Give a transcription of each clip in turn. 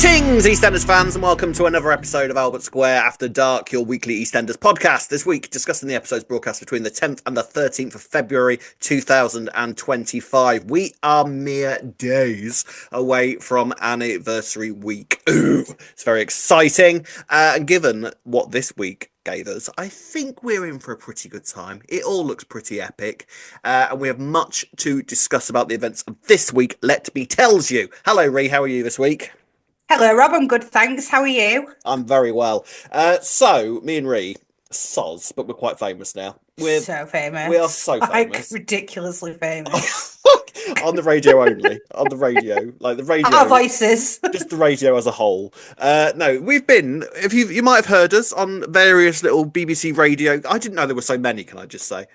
Greetings, EastEnders fans, and welcome to another episode of Albert Square After Dark, your weekly EastEnders podcast. This week, discussing the episodes broadcast between the 10th and the 13th of February 2025. We are mere days away from anniversary week. Ooh, it's very exciting. And given what this week gave us, I think we're in for a pretty good time. It all looks pretty epic, and we have much to discuss about the events of this week. Let me tells you. Hello, Ree. How are you this week? Hello, Rob. I'm good, thanks. How are you? I'm very well. So, me and Ree, soz, but we're quite famous now. We're so famous. We are so famous. Like, ridiculously famous. On the radio only. On the radio. Like the radio. Our voices. Just the radio as a whole. No, we've been, if you might have heard us on various little BBC radio. I didn't know there were so many, can I just say?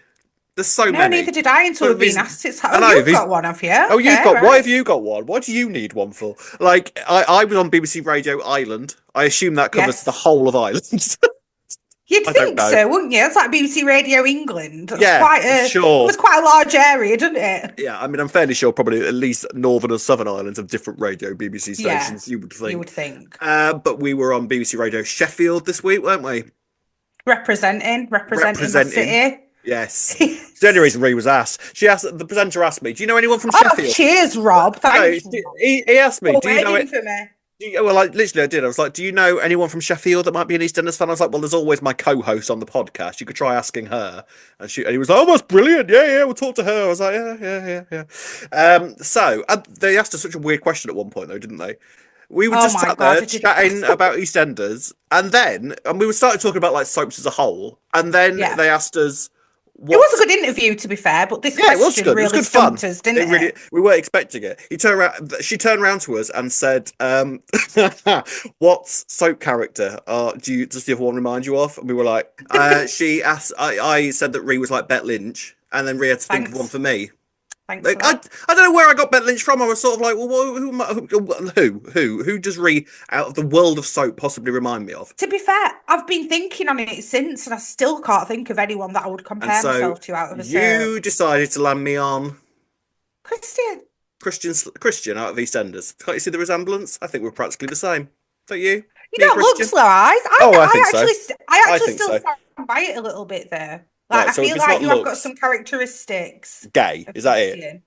There's so many. No, neither did I until we've been asked. It's you've got one, have you? Oh, you've got. Right. Why have you got one? What do you need one for? Like, I was on BBC Radio Ireland. I assume that covers the whole of Ireland. You'd think so, wouldn't you? It's like BBC Radio England. It's sure. It was quite a large area, didn't it? Yeah, I mean, I'm fairly sure probably at least Northern and Southern Ireland have different radio BBC stations. You would think. You would think. But we were on BBC Radio Sheffield this week, weren't we? Representing the city. Yes. It's the only reason Ree was asked. The presenter asked me, do you know anyone from Sheffield? Cheers, Rob. Thank you. He asked me, do you know it? For me. Well, I did. I was like, do you know anyone from Sheffield that might be an EastEnders fan? I was like, well, there's always my co-host on the podcast. You could try asking her. And he was like, oh, that's brilliant. Yeah, we'll talk to her. I was like, yeah. So they asked us such a weird question at one point, though, didn't they? We were just sat there chatting about EastEnders, and we started talking about like soaps as a whole, and then they asked us. It was a good interview, to be fair, but this question really stumped us, didn't it? We weren't expecting it. She turned around to us and said, what soap character does the other one remind you of? And we were like, she asked, I said that Ree was like Bet Lynch, and then Ree had to think of one for me. Thanks like, I don't know where I got Bet Lynch from. I was sort of like, well, who does Ree out of the world of soap possibly remind me of? To be fair, I've been thinking on it since, and I still can't think of anyone that I would compare myself to out of a soap. You decided to land me on Christian out of EastEnders. Can't you see the resemblance? I think we're practically the same. Don't you? You don't look slow eyes. I think so. I actually still stand by it a little bit there. Like, right, I feel like you have got some characteristics. Gay, is that it?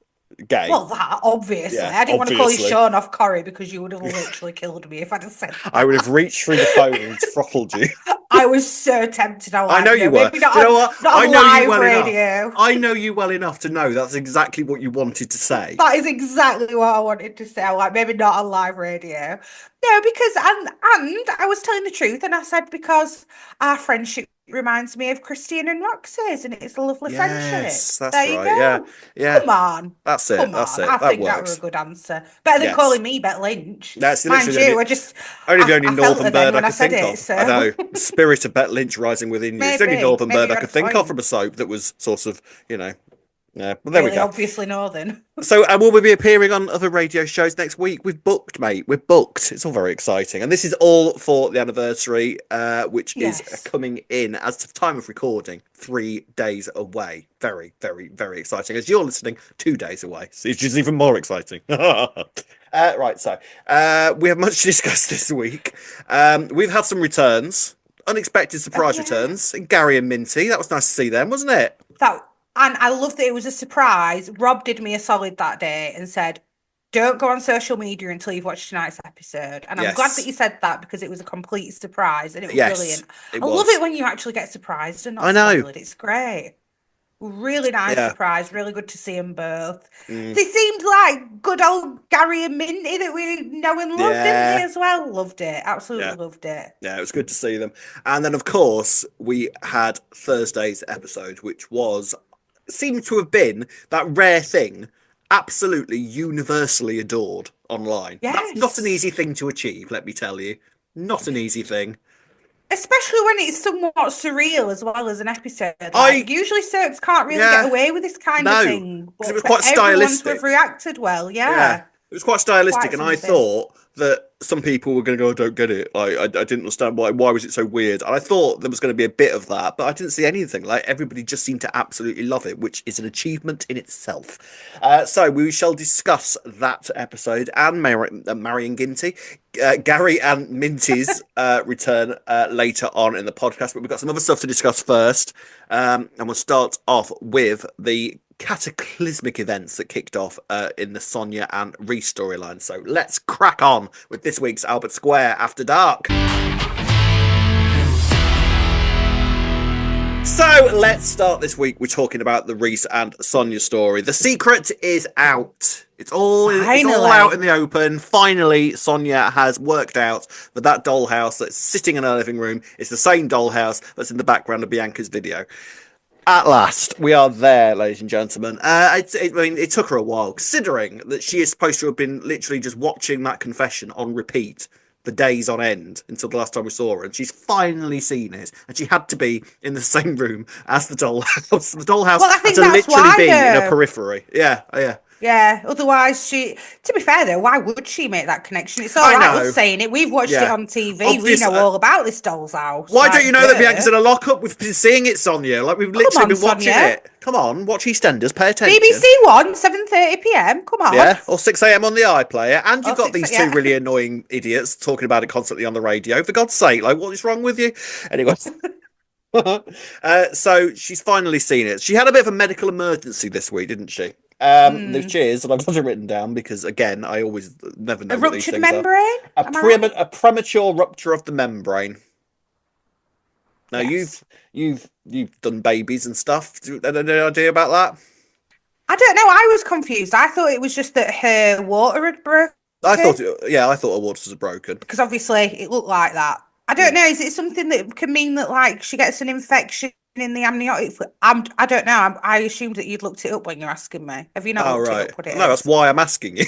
Gay. Well, that, obviously. Yeah, I didn't want to call you Sean off Corrie because you would have literally killed me if I'd have said that. I would have reached through the phone and throttled you. I was so tempted. I know you were. Maybe not, you know what? Not I know live you well radio. Enough. I know you well enough to know that's exactly what you wanted to say. That is exactly what I wanted to say. Like, maybe not on live radio. No, because, and I was telling the truth, and I said because our friendship reminds me of Christine and Roxy's, and it's a lovely friendship. Yes, that's there right. You go. Yeah. Come on. That's it. I think that was a good answer. Better than calling me Bet Lynch. That's mind you. The only Northern bird I could think of. So. I know. The spirit of Bet Lynch rising within you. It's the only Northern bird I could think of from a soap that was sort of, Yeah, well, there we go. Obviously northern. So, will we be appearing on other radio shows next week? We've booked, mate. We're booked. It's all very exciting. And this is all for the anniversary, which is coming in, as of time of recording, 3 days away. Very, very, very exciting. As you're listening, 2 days away. So it's just even more exciting. Right, so we have much to discuss this week. We've had some returns, unexpected surprise returns. Gary and Minty, that was nice to see them, wasn't it? And I love that it was a surprise. Rob did me a solid that day and said, don't go on social media until you've watched tonight's episode. And I'm glad that you said that because it was a complete surprise and it was brilliant. I love it when you actually get surprised and not spoiled. It's great. Really nice surprise. Really good to see them both. They seemed like good old Gary and Minty that we know and love, didn't they, as well? Loved it. Absolutely loved it. Yeah, it was good to see them. And then, of course, we had Thursday's episode, which seemed to have been that rare thing, absolutely universally adored online. Yes. That's not an easy thing to achieve, let me tell you. Not an easy thing. Especially when it's somewhat surreal as well as an episode. Usually soaps can't really get away with this kind of thing. But it was quite stylistic. Everyone to have reacted well, It was quite stylistic, Quite and I something. thought that some people were going to go, "I don't get it. I didn't understand why was it so weird." And I thought there was going to be a bit of that, but I didn't see anything. Like everybody just seemed to absolutely love it, which is an achievement in itself. So we shall discuss that episode and Marion Ginty. Gary and Minty's return later on in the podcast, but we've got some other stuff to discuss first. And we'll start off with the cataclysmic events that kicked off in the Sonia and Reiss storyline. So let's crack on with this week's Albert Square After Dark. So let's start this week. We're talking about the Reiss and Sonia story. The secret is out. It's all out in the open. Finally, Sonia has worked out that dollhouse that's sitting in her living room is the same dollhouse that's in the background of Bianca's video. At last, we are there, ladies and gentlemen. It took her a while, considering that she is supposed to have been literally just watching that confession on repeat for days on end until the last time we saw her, and she's finally seen it, and she had to be in the same room as the dollhouse. The dollhouse had to literally be in a periphery. Yeah. Yeah, otherwise to be fair though, why would she make that connection? It's all right us saying it. We've watched it on TV. Obviously, we know all about this doll's house. Why don't you know that Bianca's in a lockup? We've been seeing it, Sonia. Like, we've literally been watching it. Come on, watch EastEnders, pay attention. BBC One, 7:30 PM, come on. Yeah, or 6 AM on the iPlayer. And you've got these two really annoying idiots talking about it constantly on the radio. For God's sake, like, what is wrong with you? Anyway. So she's finally seen it. She had a bit of a medical emergency this week, didn't she? There's cheers, and I've got it written down because, again, I always never know what these things membrane? A premature rupture of the membrane. Now, you've done babies and stuff. Any idea about that? I don't know. I was confused. I thought it was just that her water had broken. I thought her waters was broken. Because obviously it looked like that. I don't know. Is it something that can mean that, like, she gets an infection in the amniotic fluid? I don't know. I assumed that you'd looked it up when you're asking me. Have you not looked it up? What it no, that's why I'm asking you.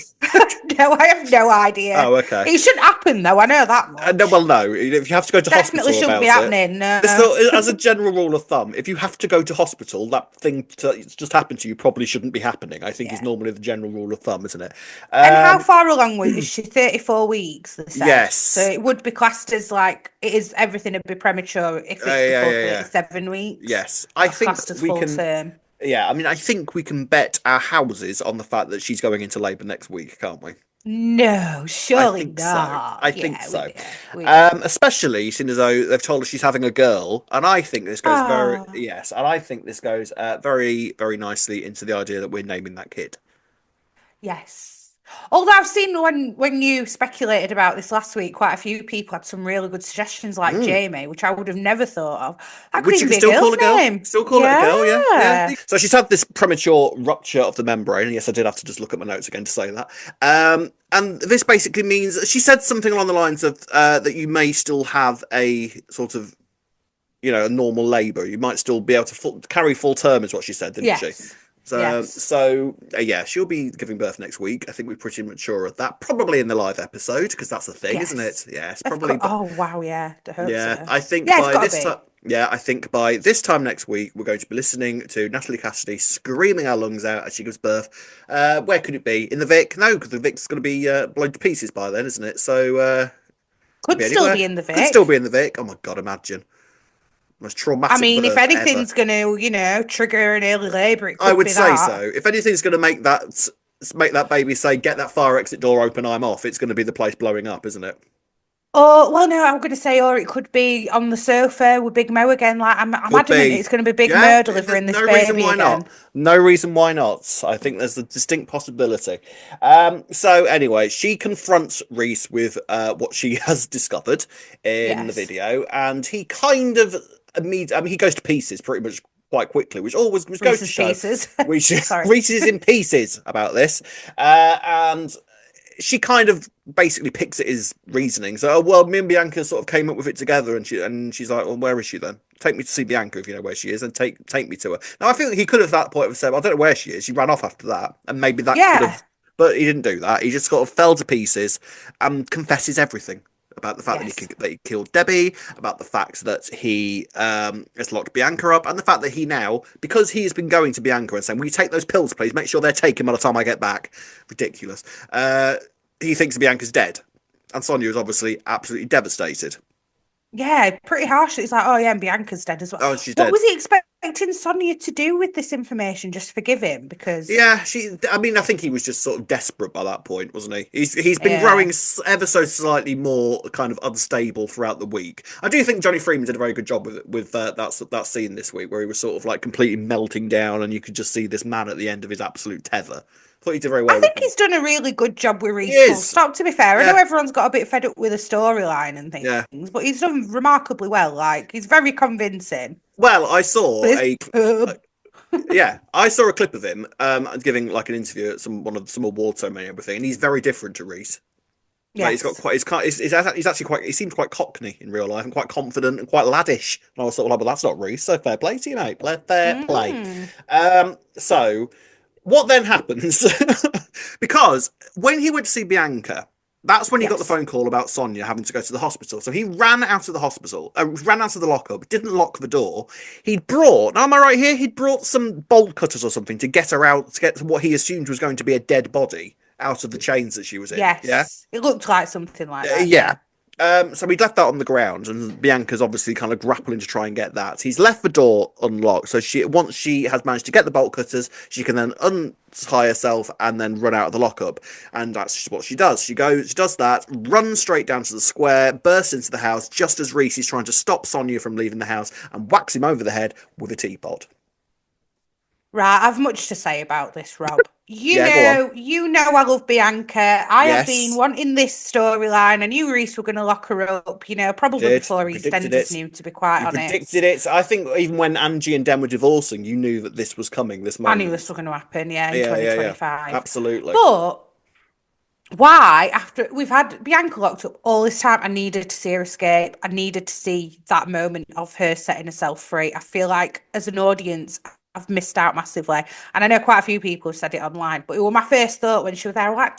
No, I have no idea. Oh, okay. It shouldn't happen, though. I know that much. No. If you have to go to hospital, definitely shouldn't be happening. No. As a general rule of thumb, if you have to go to hospital, that thing that's just happened to you probably shouldn't be happening. I think is normally the general rule of thumb, isn't it? And how far along is she? 34 weeks. They said. Yes. So it would be classed as like it is. Everything would be premature if it's before 37 weeks. Yes, I think we can. Term. Yeah, I mean, I think we can bet our houses on the fact that she's going into labour next week, can't we? No, surely not. I think so. Especially seeing as though they've told us she's having a girl, and I think this goes very, very nicely into the idea that we're naming that kid. Yes. Although I've seen when you speculated about this last week, quite a few people had some really good suggestions, like Jamie, which I would have never thought of. That could be a girl's name. Still call it a girl, yeah. So she's had this premature rupture of the membrane. And yes, I did have to just look at my notes again to say that. And this basically means she said something along the lines of that you may still have a sort of, a normal labour. You might still be able to carry full term, is what she said, didn't she? So she'll be giving birth next week. I think we're pretty mature at that. Probably in the live episode, because that's a thing, isn't it? Yes, probably. Oh wow, yeah. So. I think by this time. Yeah, I think by this time next week, we're going to be listening to Natalie Cassidy screaming our lungs out as she gives birth. Where could it be? In the Vic? No, because the Vic's going to be blown to pieces by then, isn't it? So could still be in the Vic. Could still be in the Vic. Oh my God, imagine. Most traumatic. I mean, if anything's going to, trigger an early labour, it could be I would say so. If anything's going to make that baby say, "Get that fire exit door open, I'm off," it's going to be the place blowing up, isn't it? Oh, well, no, I'm going to say, or it could be on the sofa with Big Mo again. Like, I'm adamant it's going to be Big Mo delivering this baby again. No reason why not. I think there's a distinct possibility. So anyway, she confronts Reiss with what she has discovered in the video, and he kind of he goes to pieces pretty much quite quickly, which always goes to show Reiss is in pieces about this, and she kind of basically picks at his reasoning. So, me and Bianca sort of came up with it together, and she's like, "Well, where is she then? Take me to see Bianca if you know where she is, and take me to her." Now, I feel like he could have at that point have said, "I don't know where she is." She ran off after that, and maybe that could have. But he didn't do that. He just sort of fell to pieces and confesses everything. about the fact that he killed Debbie, about the fact that he has locked Bianca up, and the fact that he now, because he has been going to Bianca and saying, "Will you take those pills, please? Make sure they're taken by the time I get back." Ridiculous. He thinks Bianca's dead, and Sonia is obviously absolutely devastated. Yeah, pretty harsh. It's like, oh yeah, and Bianca's dead as well. Oh, she's what dead. was he expecting Sonia to do with this information? Just forgive him? Because yeah, I mean, I think he was just sort of desperate by that point, wasn't he? He's been growing ever so slightly more kind of unstable throughout the week. I do think Johnny Freeman did a very good job with that scene this week where he was sort of like completely melting down, and you could just see this man at the end of his absolute tether. I thought he did very well. I think he's done a really good job with Reiss. Full stop. To be fair, I know everyone's got a bit fed up with the storyline and things, but he's done remarkably well. Like, he's very convincing. Well, I saw I saw a clip of him giving like an interview at some award ceremony and everything, and he's very different to Reiss. Yeah, like, he's actually quite. He seems quite cockney in real life and quite confident and quite laddish. And I was sort of like, well, that's not Reiss. So fair play to you, mate. Fair play. So what then happens? Because when he went to see Bianca, that's when he got the phone call about Sonia having to go to the hospital. So he ran out of the hospital, ran out of the lockup, didn't lock the door. He'd brought, am I right here? He'd brought some bolt cutters or something to get her out, to get what he assumed was going to be a dead body out of the chains that she was in. Yes. Yeah? It looked like something like that. Yeah. So he'd left that on the ground, and Bianca's obviously kind of grappling to try and get that. He's left the door unlocked, so once she has managed to get the bolt cutters, she can then untie herself and then run out of the lockup. And that's what she does. She does that, runs straight down to the square, bursts into the house just as Reiss is trying to stop Sonia from leaving the house, and whacks him over the head with a teapot. Right, I've much to say about this, Rob. You know I love Bianca. I have been wanting this storyline. I knew Reiss were going to lock her up, probably before EastEnders knew, to be quite honest. Predicted it. I think even when Angie and Dan were divorcing, you knew that this was coming, this moment. I knew this was going to happen, in 2025. Yeah. Absolutely. But why, after we've had Bianca locked up all this time, I needed to see her escape. I needed to see that moment of her setting herself free. I feel like, as an audience, I've missed out massively. And I know quite a few people have said it online, but it was my first thought when she was there. I'm like,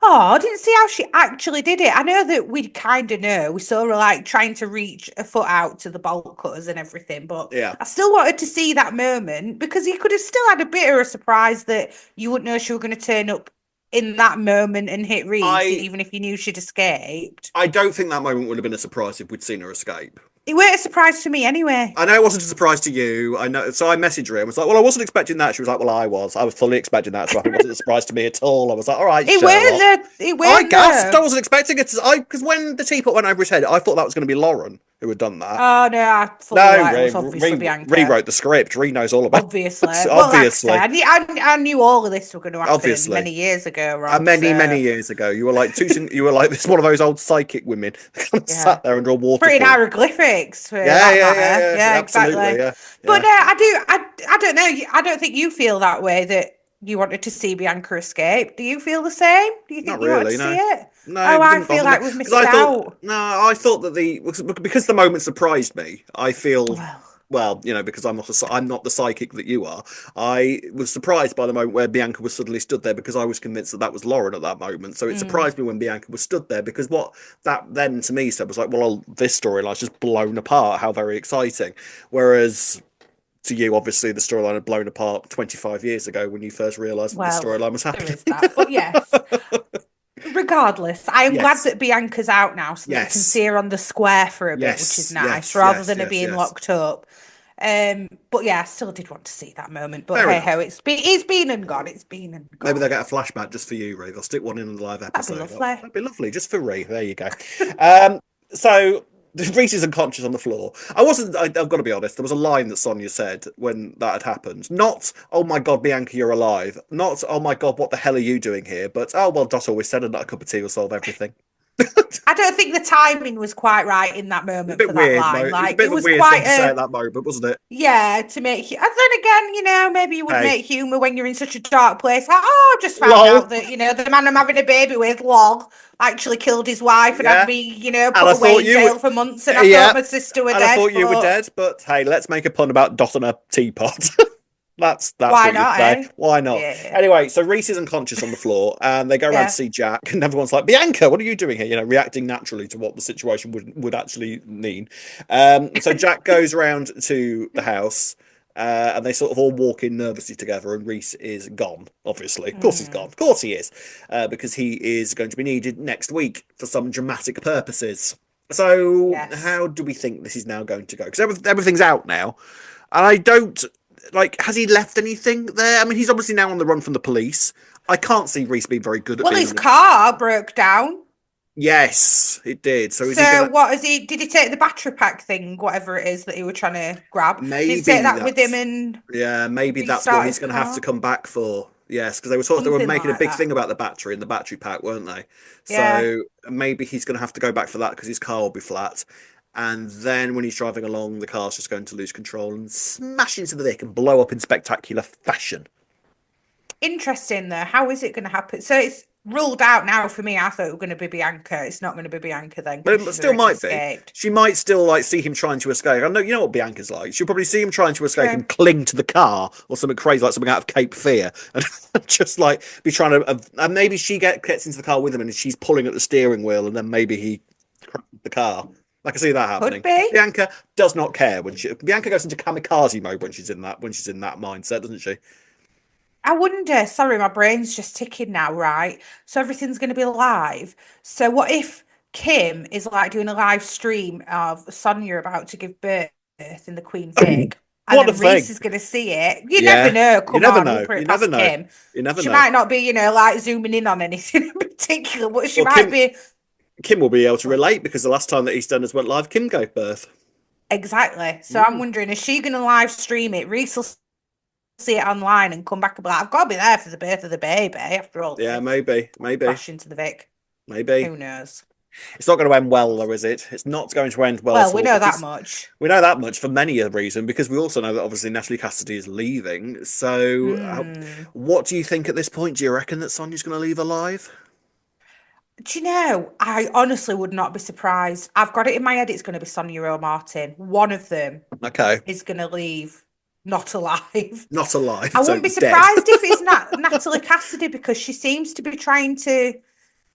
oh, I didn't see how she actually did it. I know that we kind of know. We saw her like trying to reach a foot out to the bolt cutters and everything. But I still wanted to see that moment, because you could have still had a bit of a surprise that you wouldn't know she was going to turn up in that moment and hit Reiss, even if you knew she'd escaped. I don't think that moment would have been a surprise if we'd seen her escape. It weren't a surprise to me anyway. I know it wasn't a surprise to you. I know. So I messaged her and was like, well, I wasn't expecting that. She was like, well, I was fully expecting that. So it wasn't a surprise to me at all. I was like, all right, it weren't I gasped. I wasn't expecting it. Because when the teapot went over his head, I thought that was going to be Lauren who had done that. Oh, no, I thought it was obviously Bianca. Rewrote the script. Ree knows all about it. Obviously. Obviously. Well, like I knew all of this was going to happen many years ago, Rob. Many years ago. You were like this one of those old psychic women that sat there under a waterfall. Pretty hieroglyphics. Yeah, exactly. Yeah. But I don't know. I don't think you feel that way, that you wanted to see Bianca escape. Do you feel the same? Do you think you wanted to see it? No, I feel like we've missed out. No, I thought that because the moment surprised me. I feel well, because I'm not the psychic that you are. I was surprised by the moment where Bianca was suddenly stood there, because I was convinced that was Lauren at that moment. So it surprised me when Bianca was stood there, because what that then to me said was like, well, this storyline's just blown apart. How very exciting. Whereas to you, obviously, the storyline had blown apart 25 years ago when you first realised that the storyline was happening. There is that. But yes. Regardless, I am glad that Bianca's out now, so that we can see her on the square for a bit, which is nice, rather than her being locked up. But yeah, I still did want to see that moment. But hey ho, it's been and gone. It's been and gone. Maybe they'll get a flashback just for you, Ray. They'll stick one in the live episode. That'd be lovely, just for Ray. There you go. So Reiss is unconscious on the floor. I've got to be honest, there was a line that Sonia said when that had happened. Not, oh my God, Bianca, you're alive. Not, oh my God, what the hell are you doing here? But, oh, well, Dot always said a cup of tea will solve everything. I don't think the timing was quite right in that moment for that weird, line. Like, it was a bit of a weird thing to say at that moment, wasn't it? Yeah, to make... And then again, maybe you would make humour when you're in such a dark place. Like, I've just found out that, the man I'm having a baby with, lol, actually killed his wife and had me, put away in jail for months, and I thought my sister were dead. I thought you were dead, but hey, let's make a pun about Dot and a teapot. That's Why what you not, say. eh? Why not? Yeah. Anyway, so Reiss is unconscious on the floor, and they go around to Yeah. see Jack, and everyone's like, "Bianca, what are you doing here?" You know, reacting naturally to what the situation would actually mean. So Jack goes around to the house, and they sort of all walk in nervously together, and Reiss is gone. Obviously, of course he's gone. Mm. Of course he is, because he is going to be needed next week for some dramatic purposes. So, Yes. how do we think this is now going to go? Because everything's out now, and I don't like. Has he left anything there? I mean, he's obviously now on the run from the police. I can't see Reiss being very good at Well, being his on the. car broke down. Yes, it did. So is he So gonna? what is he? Did he take the battery pack thing, whatever it is that he was trying to grab? Did he take Maybe that with him that's. and Yeah, maybe that's what restart he's his going to have to car? come back for. Yes, because they were Something making a like big that. thing about the battery and the battery pack, weren't they? Yeah. So maybe he's going to have to go back for that because his car will be flat. And then when he's driving along, the car's just going to lose control and smash into the Vic and blow up in spectacular fashion. Interesting though. How is it going to happen? So it's ruled out now for me. I thought it was going to be Bianca. It's not going to be Bianca then But because it she's still already might be. escaped. She might still like see him trying to escape. I know you know what Bianca's like. She'll probably see him trying to escape True. and cling to the car or something crazy, like something out of Cape Fear, and just like be trying to. And maybe she gets into the car with him and she's pulling at the steering wheel, and then maybe he crashes the car. I can see that Could happening. be. Bianca does not care when she. Bianca goes into kamikaze mode when she's in that mindset, doesn't she? I wonder, sorry, my brain's just ticking now, right? So everything's going to be live. So what if Kim is like doing a live stream of Sonia about to give birth in the Queen Vic, and What a then Reiss thing! is going to see it? You never Yeah, know. you Come never on, we'll know. put You it never past know. Kim. You never She know. might not be, like zooming in on anything in particular, but she Well, might be. Kim will be able to relate because the last time that EastEnders went live, Kim gave birth. Exactly. So I'm Mm. wondering, is she going to live stream it? Reiss will see it online and come back and be like, I've got to be there for the birth of the baby after all Yeah, this. maybe, Crash into the Vic. maybe. Who knows? It's not going to end well, though, is it? It's not going to end well Well, at we all know that because much. we know that much for many a reason. Because we also know that obviously Natalie Cassidy is leaving. So, Hmm. what do you think at this point? Do you reckon that Sonia's going to leave alive? Do you know, I honestly would not be surprised. I've got it in my head it's going to be Sonia or Martin. One of them Okay, is going to leave not alive. not alive, I so wouldn't be dead. surprised if it's Natalie Cassidy because she seems to be trying to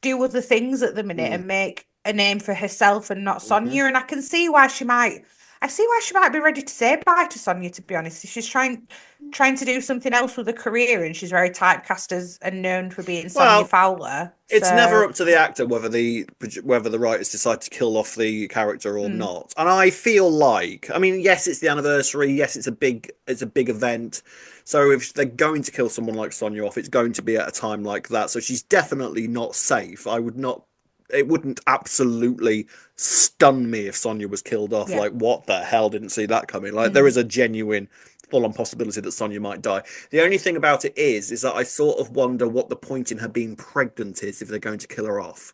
do other things at the minute Mm. and make a name for herself and not Hmm. Sonia. And I can see why she might. I see why she might be ready to say bye to Sonia. To be honest, if she's trying to do something else with a career, and she's very typecast as and known for being Sonia Well, Fowler. it's never So, up to the actor whether the writers decide to kill off the character or mm, not. And I feel like, I mean, yes, it's the anniversary. Yes, it's a big event. So if they're going to kill someone like Sonya off, it's going to be at a time like that. So she's definitely not safe. I would not. It wouldn't absolutely stun me if Sonya was killed off. yeah. Like, what the hell? Didn't see that coming. Like, there Mm, is a genuine full-on possibility that Sonya might die. The only thing about it is that I sort of wonder what the point in her being pregnant is if they're going to kill her off.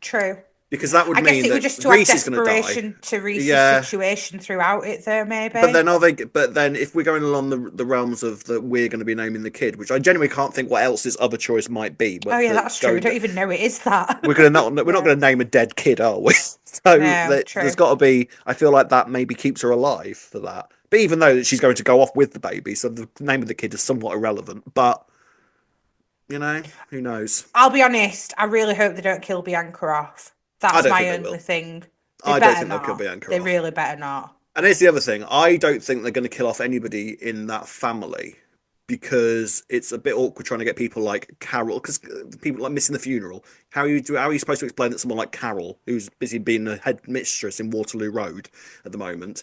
true. Because that would I guess mean it was that just to add Reese is going to die. desperation to Reese's Yeah, situation throughout it, though, but maybe. then are they? But then if we're going along the realms of that, we're going to be naming the kid, which I genuinely can't think what else his other choice might be. Oh, But yeah, the that's true. We going, don't even know it is that. we're gonna not we're not Yeah. going to name a dead kid, are we? So No, there's true. got to be. I feel like that maybe keeps her alive for that. But even though she's going to go off with the baby, so the name of the kid is somewhat irrelevant. But who knows? I'll be honest, I really hope they don't kill Bianca off. I That's don't think my they only will. thing. They I don't better think they'll kill not. Bianca They off. really better not. And here's the other thing. I don't think they're going to kill off anybody in that family because it's a bit awkward trying to get people like Carol, because people like missing the funeral. How are you supposed to explain that someone like Carol, who's busy being a head mistress in Waterloo Road at the moment,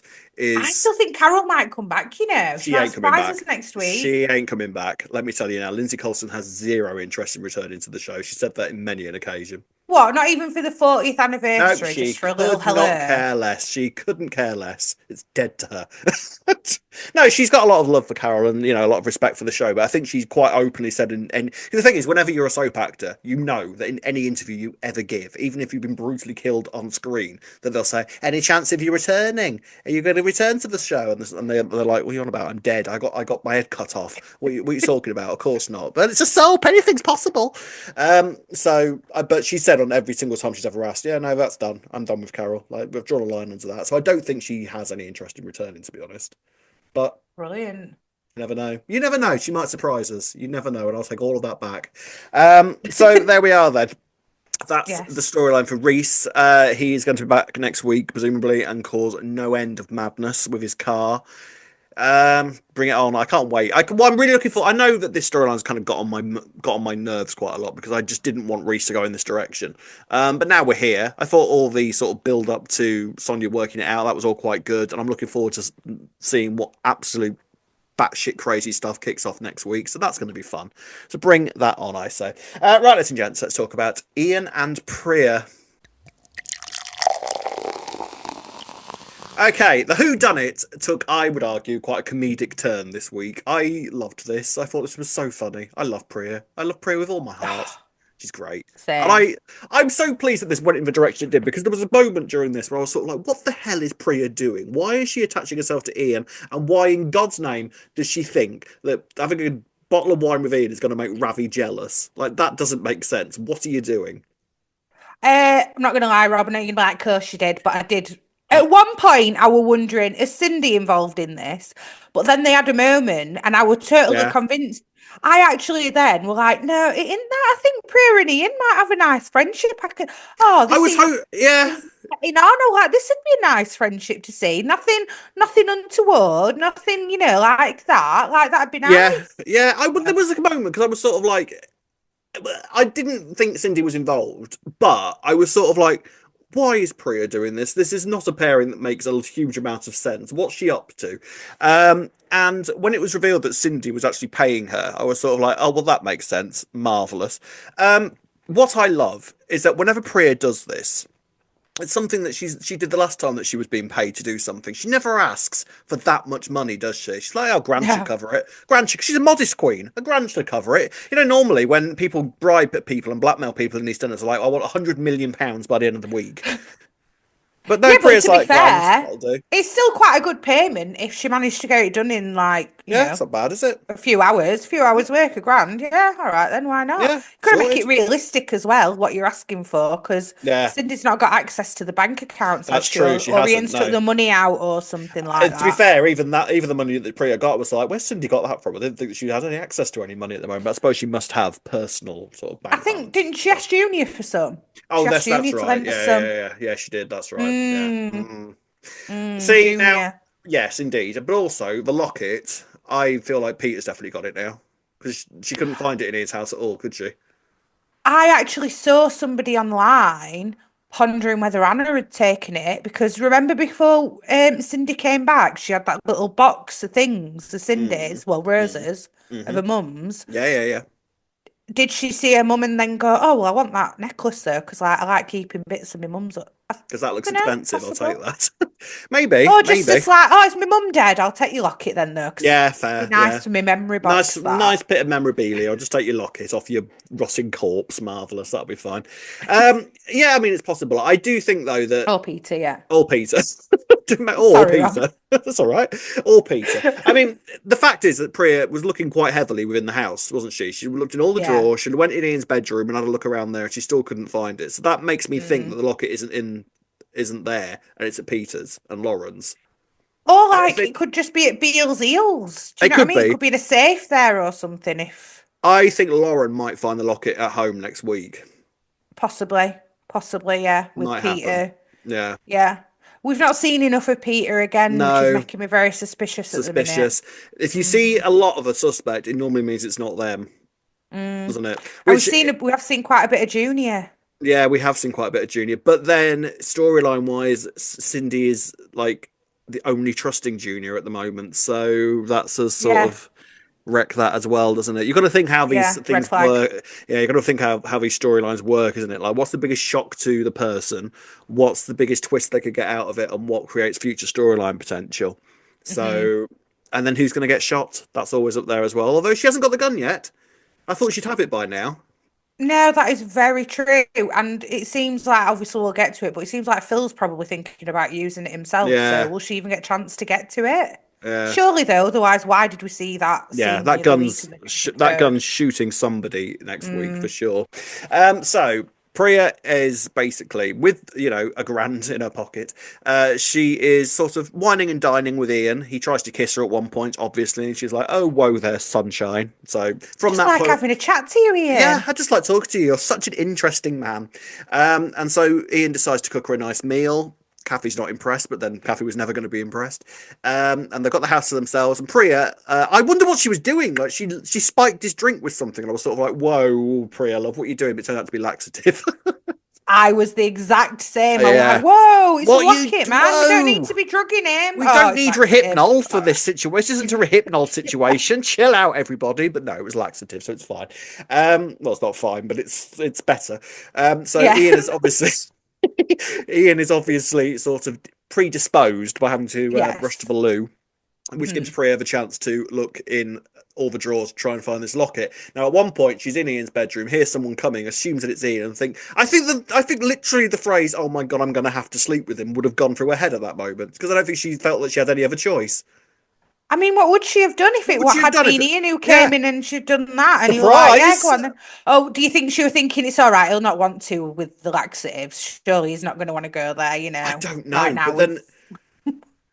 I is still think Carol might come back, you know. She she might ain't coming surprise us back. next She week. ain't coming back. Let me tell you now, Lindsay Colson has zero interest in returning to the show. She said that in many an occasion. What, not even for the 40th Nope, anniversary, she just for a little could not hello? care less. She couldn't care less. It's dead to her. No, she's got a lot of love for Carol and a lot of respect for the show. But I think she's quite openly said, and the thing is, whenever you're a soap actor, you know that in any interview you ever give, even if you've been brutally killed on screen, that they'll say, "Any chance of you returning? Are you going to return to the show?" And they're like, "What are you on about? I'm dead. I got my head cut off. What are you talking about? Of course not. But it's a soap. Anything's possible." But she said on every single time she's ever asked, "Yeah, no, that's done. I'm done with Carol. Like we've drawn a line under that." So I don't think she has any interest in returning, to be honest. But Brilliant. You never know. You never know. She might surprise us. You never know, and I'll take all of that back. So there we are then. That's the Yes. storyline for Reiss. He's going to be back next week, presumably, and cause no end of madness with his car. Bring it on! I can't wait. What I'm really looking for. I know that this storyline's kind of got on my nerves quite a lot because I just didn't want Reiss to go in this direction. But now we're here. I thought all the sort of build up to Sonya working it out, that was all quite good, and I'm looking forward to seeing what absolute batshit crazy stuff kicks off next week. So that's going to be fun. So bring that on, I say. Right, ladies and gents, let's talk about Ian and Priya. Okay, the Who Done It took, I would argue, quite a comedic turn this week. I loved this. I thought this was so funny. I love Priya. I love Priya with all my heart. She's great. Same. And I'm so pleased that this went in the direction it did, because there was a moment during this where I was sort of like, what the hell is Priya doing? Why is she attaching herself to Ian? And why in God's name does she think that having a bottle of wine with Ian is going to make Ravi jealous? Like, that doesn't make sense. What are you doing? I'm not going to lie, Rob. I know you're like, of course she did, but I did. At one point, I was wondering, is Cindy involved in this? But then they had a moment, and I was totally convinced. I actually then were like, no, in that I think Priya and Ian might have a nice friendship. Yeah. You know, like this would be a nice friendship to see. Nothing untoward, nothing, like that. Like that'd be nice. Yeah. There was a moment because I was sort of like, I didn't think Cindy was involved, but I was sort of like, why is Priya doing this? This is not a pairing that makes a huge amount of sense. What's she up to? And when it was revealed that Cindy was actually paying her, I was sort of like, oh, well, that makes sense. Marvelous. What I love is that whenever Priya does this, it's something that she did the last time that she was being paid to do something. She never asks for that much money, does she? She's like, oh, Grant should cover it. She's a modest queen. A Grant should cover it. You know, normally when people bribe people and blackmail people in EastEnders, are like, I want £100 million by the end of the week. But no, Priya's to be fair, that'll do. It's still quite a good payment if she managed to get it done in it's not bad, is it? A few hours work, £1,000. Yeah, all right then, why not? Yeah, gotta make it realistic as well, what you're asking for, because Cindy's not got access to the bank accounts. That's true. Or Ian's took the money out or something like that. To be fair, even the money that Priya got was like, where's Cindy got that from? I didn't think that she had any access to any money at the moment. But I suppose she must have personal sort of bank. I think didn't she ask Junior for some? Oh, that's right. Yeah, she did. That's right. See, Junior. now, yes, indeed. But also, the locket, I feel like Peter's definitely got it now. Because she couldn't find it in his house at all, could she? I actually saw somebody online pondering whether Anna had taken it, because remember before Cindy came back, she had that little box of things, the Cindy's, Rose's, of her mum's. Yeah. Did she see her mum and then go, oh, well, I want that necklace though, because I like keeping bits of my mum's up? Because that looks expensive, I'll take that. Maybe. Or just like, oh, it's my mum dead, I'll take your locket then though. Yeah, fair. Nice for my memory box. Nice bit of memorabilia. I'll just take your locket off your rotting corpse. Marvellous, that'll be fine. Yeah, I mean, it's possible. I do think though that... Oh, Peter, yeah. Or Peter. Peter. That's all right. Or Peter. I mean, the fact is that Priya was looking quite heavily within the house, wasn't she? She looked in all the drawers. She went in Ian's bedroom and had a look around there, and she still couldn't find it. So that makes me think that the locket isn't there, and it's at Peter's and Lauren's. Or it could just be at Beale's Eels. Do you know what I mean? It could be in a safe there or something. I think Lauren might find the locket at home next week. Possibly, yeah. With might Peter. Happen. Yeah. We've not seen enough of Peter again, which is making me very suspicious at the minute. If you see a lot of a suspect, it normally means it's not them, doesn't it? We have seen quite a bit of Junior. Yeah, we have seen quite a bit of Junior. But then, storyline-wise, Cindy is, like, the only trusting Junior at the moment. So that's a sort of wreck that as well, doesn't it? You've got to think how these things work. Yeah, you've got to think how these storylines work, isn't it? Like, what's the biggest shock to the person? What's the biggest twist they could get out of it? And what creates future storyline potential? So, and then who's going to get shot? That's always up there as well. Although she hasn't got the gun yet. I thought she'd have it by now. No, that is very true. And it seems like, obviously we'll get to it, but it seems like Phil's probably thinking about using it himself. Yeah. So will she even get a chance to get to it? Surely though, otherwise why did we see that? Yeah, that gun's shooting somebody next week for sure. So Priya is basically, with, a grand in her pocket, she is sort of whining and dining with Ian. He tries to kiss her at one point, obviously, and she's like, oh, whoa there, sunshine. So from Just that like point, having a chat to you, yeah, Ian. I just like talking to you. You're such an interesting man. And so Ian decides to cook her a nice meal. Kathy's not impressed, but then Kathy was never going to be impressed. And they've got the house to themselves. And Priya, I wonder what she was doing. Like she spiked his drink with something, and I was sort of like, "Whoa, Priya, love what you're doing," but it turned out to be laxative. I was the exact same. I was like, Yeah. whoa, it's a What you? locket, man. We don't need Whoa. to be drugging him. We Oh, don't it's need laxative. Rohypnol for All this right. situation. This isn't a Rohypnol situation. Chill out, everybody. But no, it was laxative, so it's fine. Well, it's not fine, but it's better. So Yeah. Ian is obviously Ian is obviously sort of predisposed by having to rush to Yes. the loo, which gives Mhm. Priya the chance to look in all the drawers to try and find this locket. Now, at one point, she's in Ian's bedroom, hears someone coming, assumes that it's Ian, and I think literally the phrase "Oh my god, I'm going to have to sleep with him" would have gone through her head at that moment because I don't think she felt that she had any other choice. I mean, what would she have done if What it would she have had done if been it? Ian who Yeah, came in and she'd done that? And you were like, yeah, go surprise! on then. Oh, do you think she was thinking it's all right? He'll not want to with the laxatives. Surely he's not going to want to go there, I don't right know, now but with. then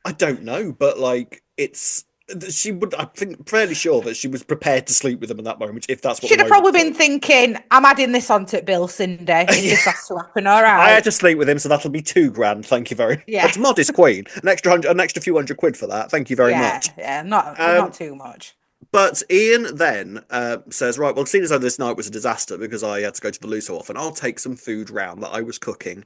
I don't know, but like it's she would. I think fairly sure that she was prepared to sleep with him in that moment if that's what the Should have moment probably been took. thinking, I'm adding this onto it, Bill Cindy, if Yeah. this has to happen. All I had right. to sleep with him, so that'll be 2 grand. Thank you very Yeah. much. Modest Queen. An extra few hundred quid for that. Thank you very Yeah. much. Yeah. Not Um, too much. but Ian then says, right, well, seeing as though this night was a disaster because I had to go to the loo so often, I'll take some food round that I was cooking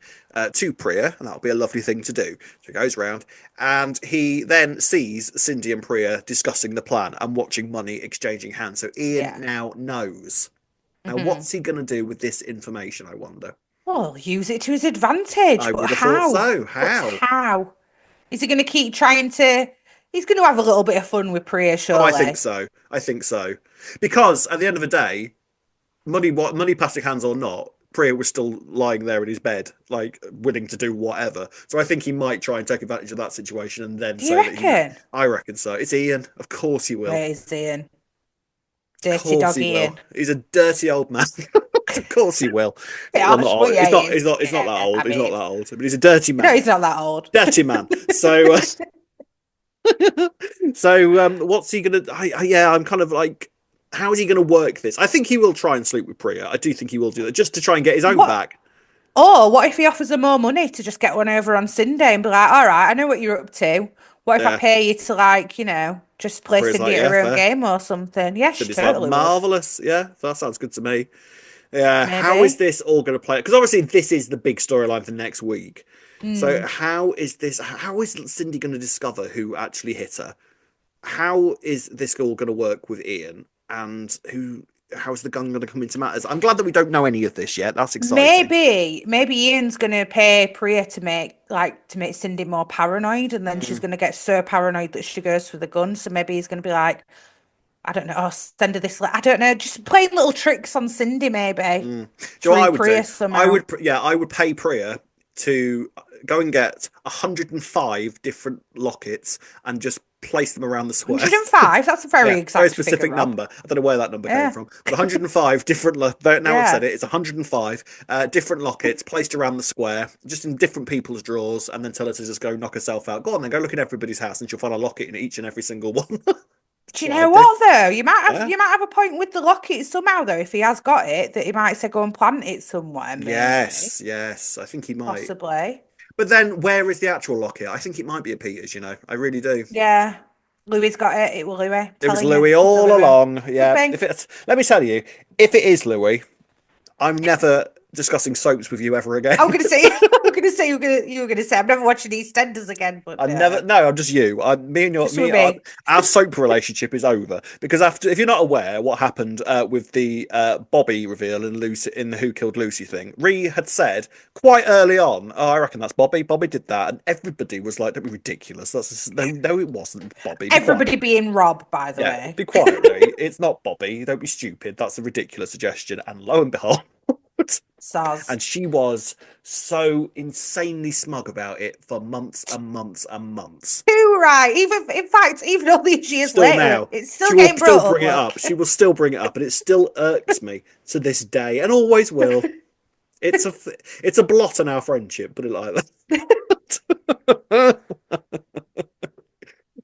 to Priya, and that'll be a lovely thing to do. So he goes round, and he then sees Cindy and Priya discussing the plan and watching money exchanging hands. So Ian Yeah. now knows. Now, Hmm. what's he going to do with this information, I wonder? Well, use it to his advantage, I but would have thought how? so. But How? how? Is he going to keep trying to? He's going to have a little bit of fun with Priya, Oh, I think surely. so. I think so. Because at the end of the day, money plastic hands or not, Priya was still lying there in his bed, like willing to do whatever. So I think he might try and take advantage of that situation and then Do you say that he know. reckon? I reckon so. It's Ian. Of course he will. Where is Ian? Of Dirty course dog he will. Ian. He's a dirty old man. Of course he will. Bit Well, not harsh, but old. yeah, He's he not. He's is. not. He's not that Yeah, old. I He's not mean, that old. But he's a dirty no, man. he's not that old. Dirty man. So. So what's he gonna? Yeah, I'm kind of like, how is he gonna work this? I think he will try and sleep with Priya. I do think he will do that just to try and get his own What? back. Or what if he offers her more money to just get one over on Sunday and be like, all right, I know what you're up to. What if I Yeah, pay you to just play Priya's like, Cindy at yeah, her own fair. game or something? Yes, she Cindy's like, totally would. marvelous. Yeah, that sounds good to me. Yeah, how is Maybe. this all going to play? Because obviously this is the big storyline for next week. So Mm. how is this? How is Cindy going to discover who actually hit her? How is this all going to work with Ian? And who? How's the gun going to come into matters? I'm glad that we don't know any of this yet. That's exciting. Maybe Ian's gonna pay Priya to make Cindy more paranoid, and then she's Mm, gonna get so paranoid that she goes for the gun. So maybe he's gonna be like, I don't know, oh, send her this. I don't know, just playing little tricks on Cindy, maybe mm. Do you know what through I would do? Priya somehow. Yeah, I would pay Priya to go and get 105 different lockets and just place them around the square. 105. That's a Yeah, very very exact figure, specific Rob. number. I don't know where that number came Yeah, from, but 105 different. Now I've said yeah. it, it's 105 different lockets placed around the square, just in different people's drawers, and then tell her to just go knock herself out. Go on, then go look in everybody's house, and she'll find a locket in each and every single one. That's Do you what know I'd do. what though? Yeah. You might have a point with the locket somehow though. If he has got it, that he might say go and plant it somewhere, maybe, Yes, yes, I think he might. possibly. But then, where is the actual locket? I think it might be at Peter's. I really do. Yeah, Louis got it. It was Louis It was telling you. Louis Could be all Louis. along. Could Yeah. be. If it's, let me tell you, if it is Louis, I'm never discussing soaps with you ever again. I was gonna say, you were gonna say, I'm never watching EastEnders again, but I never. No, I'm just you. Me and just with me. our soap relationship is over because after, if you're not aware, what happened with the Bobby reveal in Lucy in the Who Killed Lucy thing, Ree had said quite early on, "Oh, I reckon that's Bobby. Bobby did that," and everybody was like, "Don't be ridiculous. No, no, it wasn't Bobby. Be quiet." Everybody being Rob, by the Yeah, way. be quiet, Ree. It's not Bobby. Don't be stupid. That's a ridiculous suggestion. And lo and behold. Soz. And she was so insanely smug about it for months and months and months. Too right. Even in fact, even all these years Still later, now, it's she still will getting still brought up. bring it up. She will still bring it up, and it still irks me to this day, and always will. It's a blot on our friendship, put it like that.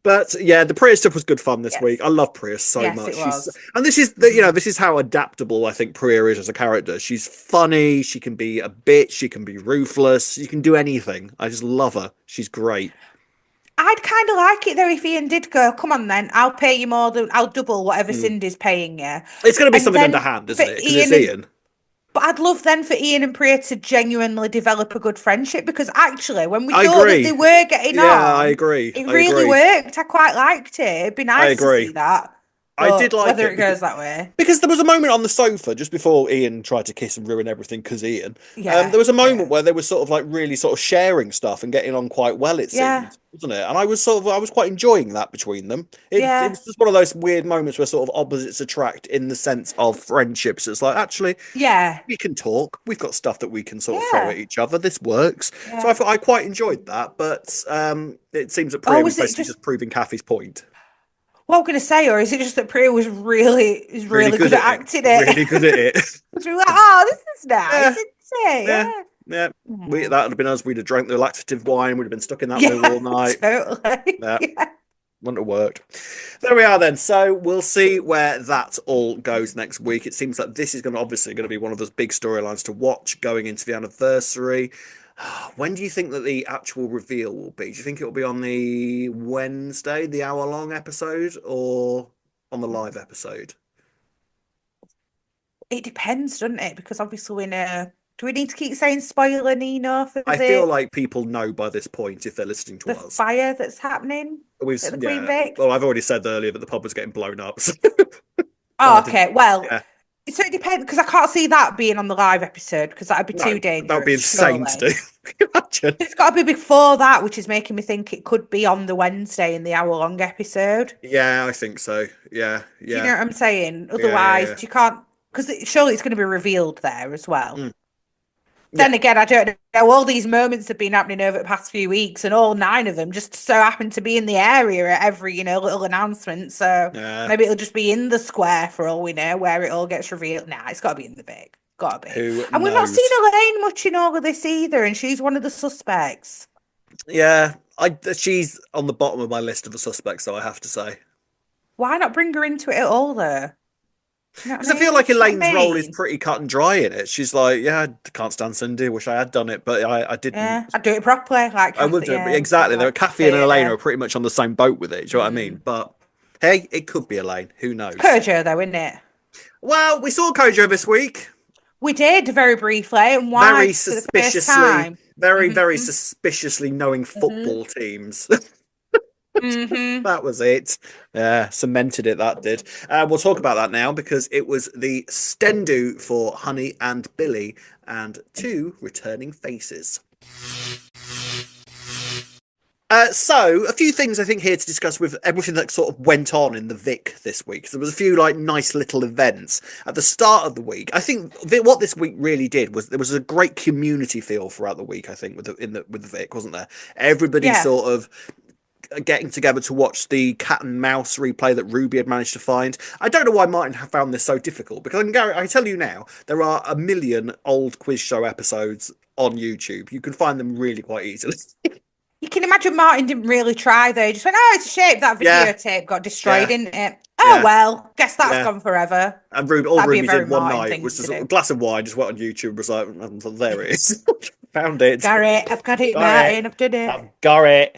But yeah, the Priya stuff was good fun this week. I love Priya so much. It was. And this is this is how adaptable I think Priya is as a character. She's funny. She can be a bitch. She can be ruthless. She can do anything. I just love her. She's great. I'd kind of like it though if Ian did go, come on then, I'll pay you I'll double whatever Cindy's paying you. It's going to be something underhand, isn't it? Because it's Ian. But I'd love then for Ian and Priya to genuinely develop a good friendship, because actually when we thought that they were getting on, I agree. It really worked. I quite liked it. It'd be nice to see that. I did like whether it goes that way. Because there was a moment on the sofa just before Ian tried to kiss and ruin everything because Ian. There was a moment where they were sort of like really sort of sharing stuff and getting on quite well, it seemed, wasn't it? And I was quite enjoying that between them. It was just one of those weird moments where sort of opposites attract in the sense of friendships. It's like, actually, we can talk. We've got stuff that we can sort of throw at each other. This works. So I quite enjoyed that. But it seems that Priya was basically just proving Kathy's point. What I'm going to say, or is it just that Priya was really good at acting it? Really good at it. So we were like, oh, this is nice, isn't it? Yeah. That would have been us. We'd have drank the laxative wine. We'd have been stuck in that room all night. Totally. Wouldn't have worked. There we are then. So we'll see where that all goes next week. It seems like this is obviously going to be one of those big storylines to watch going into the anniversary. When do you think that the actual reveal will be? Do you think it will be on the Wednesday, the hour-long episode, or on the live episode? It depends, doesn't it? Because obviously we know. Do we need to keep saying spoiler, Nino? I feel like people know by this point if they're listening to us. The fire that's happening at the Queen Vic. Well, I've already said earlier that the pub was getting blown up. So. Okay. Well. Yeah. So it depends, because I can't see that being on the live episode, because that'd be too dangerous. That would be insane to do. Can you imagine? It's got to be before that, which is making me think it could be on the Wednesday in the hour-long episode. Yeah, I think so. Yeah. Do you know what I'm saying? Otherwise, you can't, because surely it's going to be revealed there as well. Then again, I don't know. All these moments have been happening over the past few weeks, and all 9 of them just so happen to be in the area at every, little announcement. So maybe it'll just be in the square for all we know, where it all gets revealed. Nah, it's got to be in the Vic. Got to be. And we've not seen Elaine much in all of this either, and she's one of the suspects. Yeah, she's on the bottom of my list of the suspects, though, I have to say. Why not bring her into it at all, though? Because I feel like Elaine's role is pretty cut and dry in it. She's like, I can't stand Cindy. Wish I had done it, but I didn't. Yeah, I'd do it properly. Like Kathy, I would do it exactly. Kathy and Elaine are pretty much on the same boat with it. Do you know what I mean? But hey, it could be Elaine. Who knows? Kojo, though, isn't it? Well, we saw Kojo this week. We did very briefly, and why? Very suspiciously, very suspiciously knowing football teams. That was it. Cemented it, that did. We'll talk about that now, because it was the Stendu for Honey and Billy, and 2 returning faces. So a few things I think here to discuss with everything that sort of went on in the Vic this week. There was a few nice little events at the start of the week. I think what this week really did was there was a great community feel throughout the week. I think with the Vic, wasn't there? Everybody sort of getting together to watch the cat and mouse replay that Ruby had managed to find. I don't know why Martin found this so difficult, because I tell you now, there are a million old quiz show episodes on YouTube. You can find them really quite easily. You can imagine Martin didn't really try though. He just went, it's a shame that videotape got destroyed, didn't it? Well, guess that's gone forever. And all Ruby did one night was just a glass of wine, just went on YouTube, was like, there it is. Found it. Got it. I've got it, Martin. I've done it. I've got it.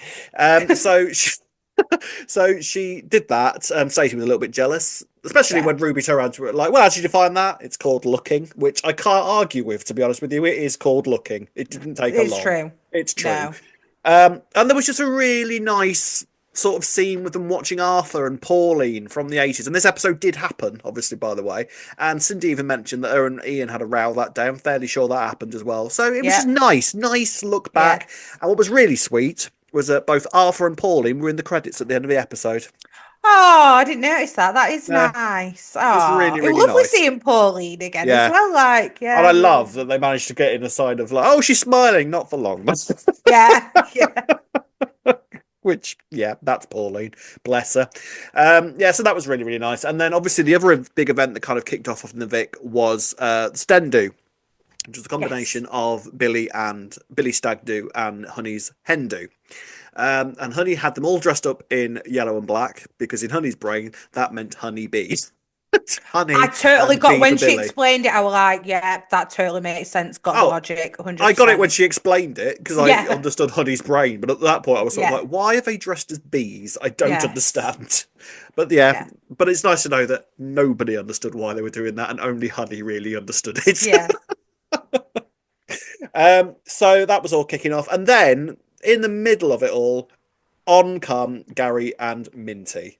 So she did that. Stacey was a little bit jealous, especially when Ruby turned around to her like, well, how did you find that? It's called looking, which I can't argue with, to be honest with you. It is called looking. It didn't take a long. It's true. It's true. No. And there was just a really nice sort of scene with them watching Arthur and Pauline from the 80s. And this episode did happen, obviously, by the way. And Cindy even mentioned that her and Ian had a row that day. I'm fairly sure that happened as well. So it was just nice look back. Yeah. And what was really sweet was that both Arthur and Pauline were in the credits at the end of the episode. Oh, I didn't notice that. That is nice. Oh, it was really lovely seeing Pauline again as well. And I love that they managed to get in a side of like, oh, she's smiling, not for long. yeah. Which, that's Pauline. Bless her. So that was really, really nice. And then obviously the other big event that kind of kicked off in the Vic was Stendu. which was a combination of Billy Stag Do and Honey's Hen Do. And Honey had them all dressed up in yellow and black because in Honey's brain that meant honey bees. Honey. I totally got when she Billy. explained it. I was like, yeah, that totally makes sense. Got the logic. 100%. I got it when she explained it because I understood Honey's brain. But at that point, I was sort of like, why are they dressed as bees? I don't understand. But but it's nice to know that nobody understood why they were doing that, and only Honey really understood it. Yeah. So that was all kicking off, and then in the middle of it all, on come Gary and Minty.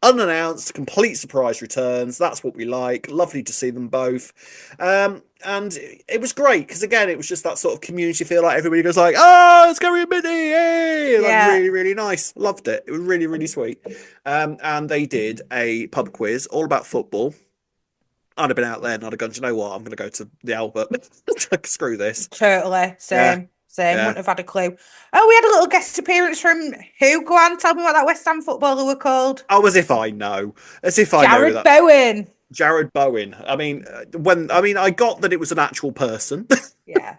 Unannounced, complete surprise returns. That's what we like. Lovely to see them both. And it was great because again, it was just that sort of community feel. Like everybody goes like, "Oh, it's Gary and Minty!" Hey! Like really, really nice. Loved it. It was really, really sweet. And they did a pub quiz all about football. I'd have been out there and I'd have gone, do you know what? I'm going to go to the Albert. Screw this. Totally. Same. Wouldn't have had a clue. Oh, we had a little guest appearance from who? Go on, tell me what that West Ham footballer were called. Oh, as if I know. As if I know that. Bowen. Jared Bowen. I mean, I got that it was an actual person. Yeah.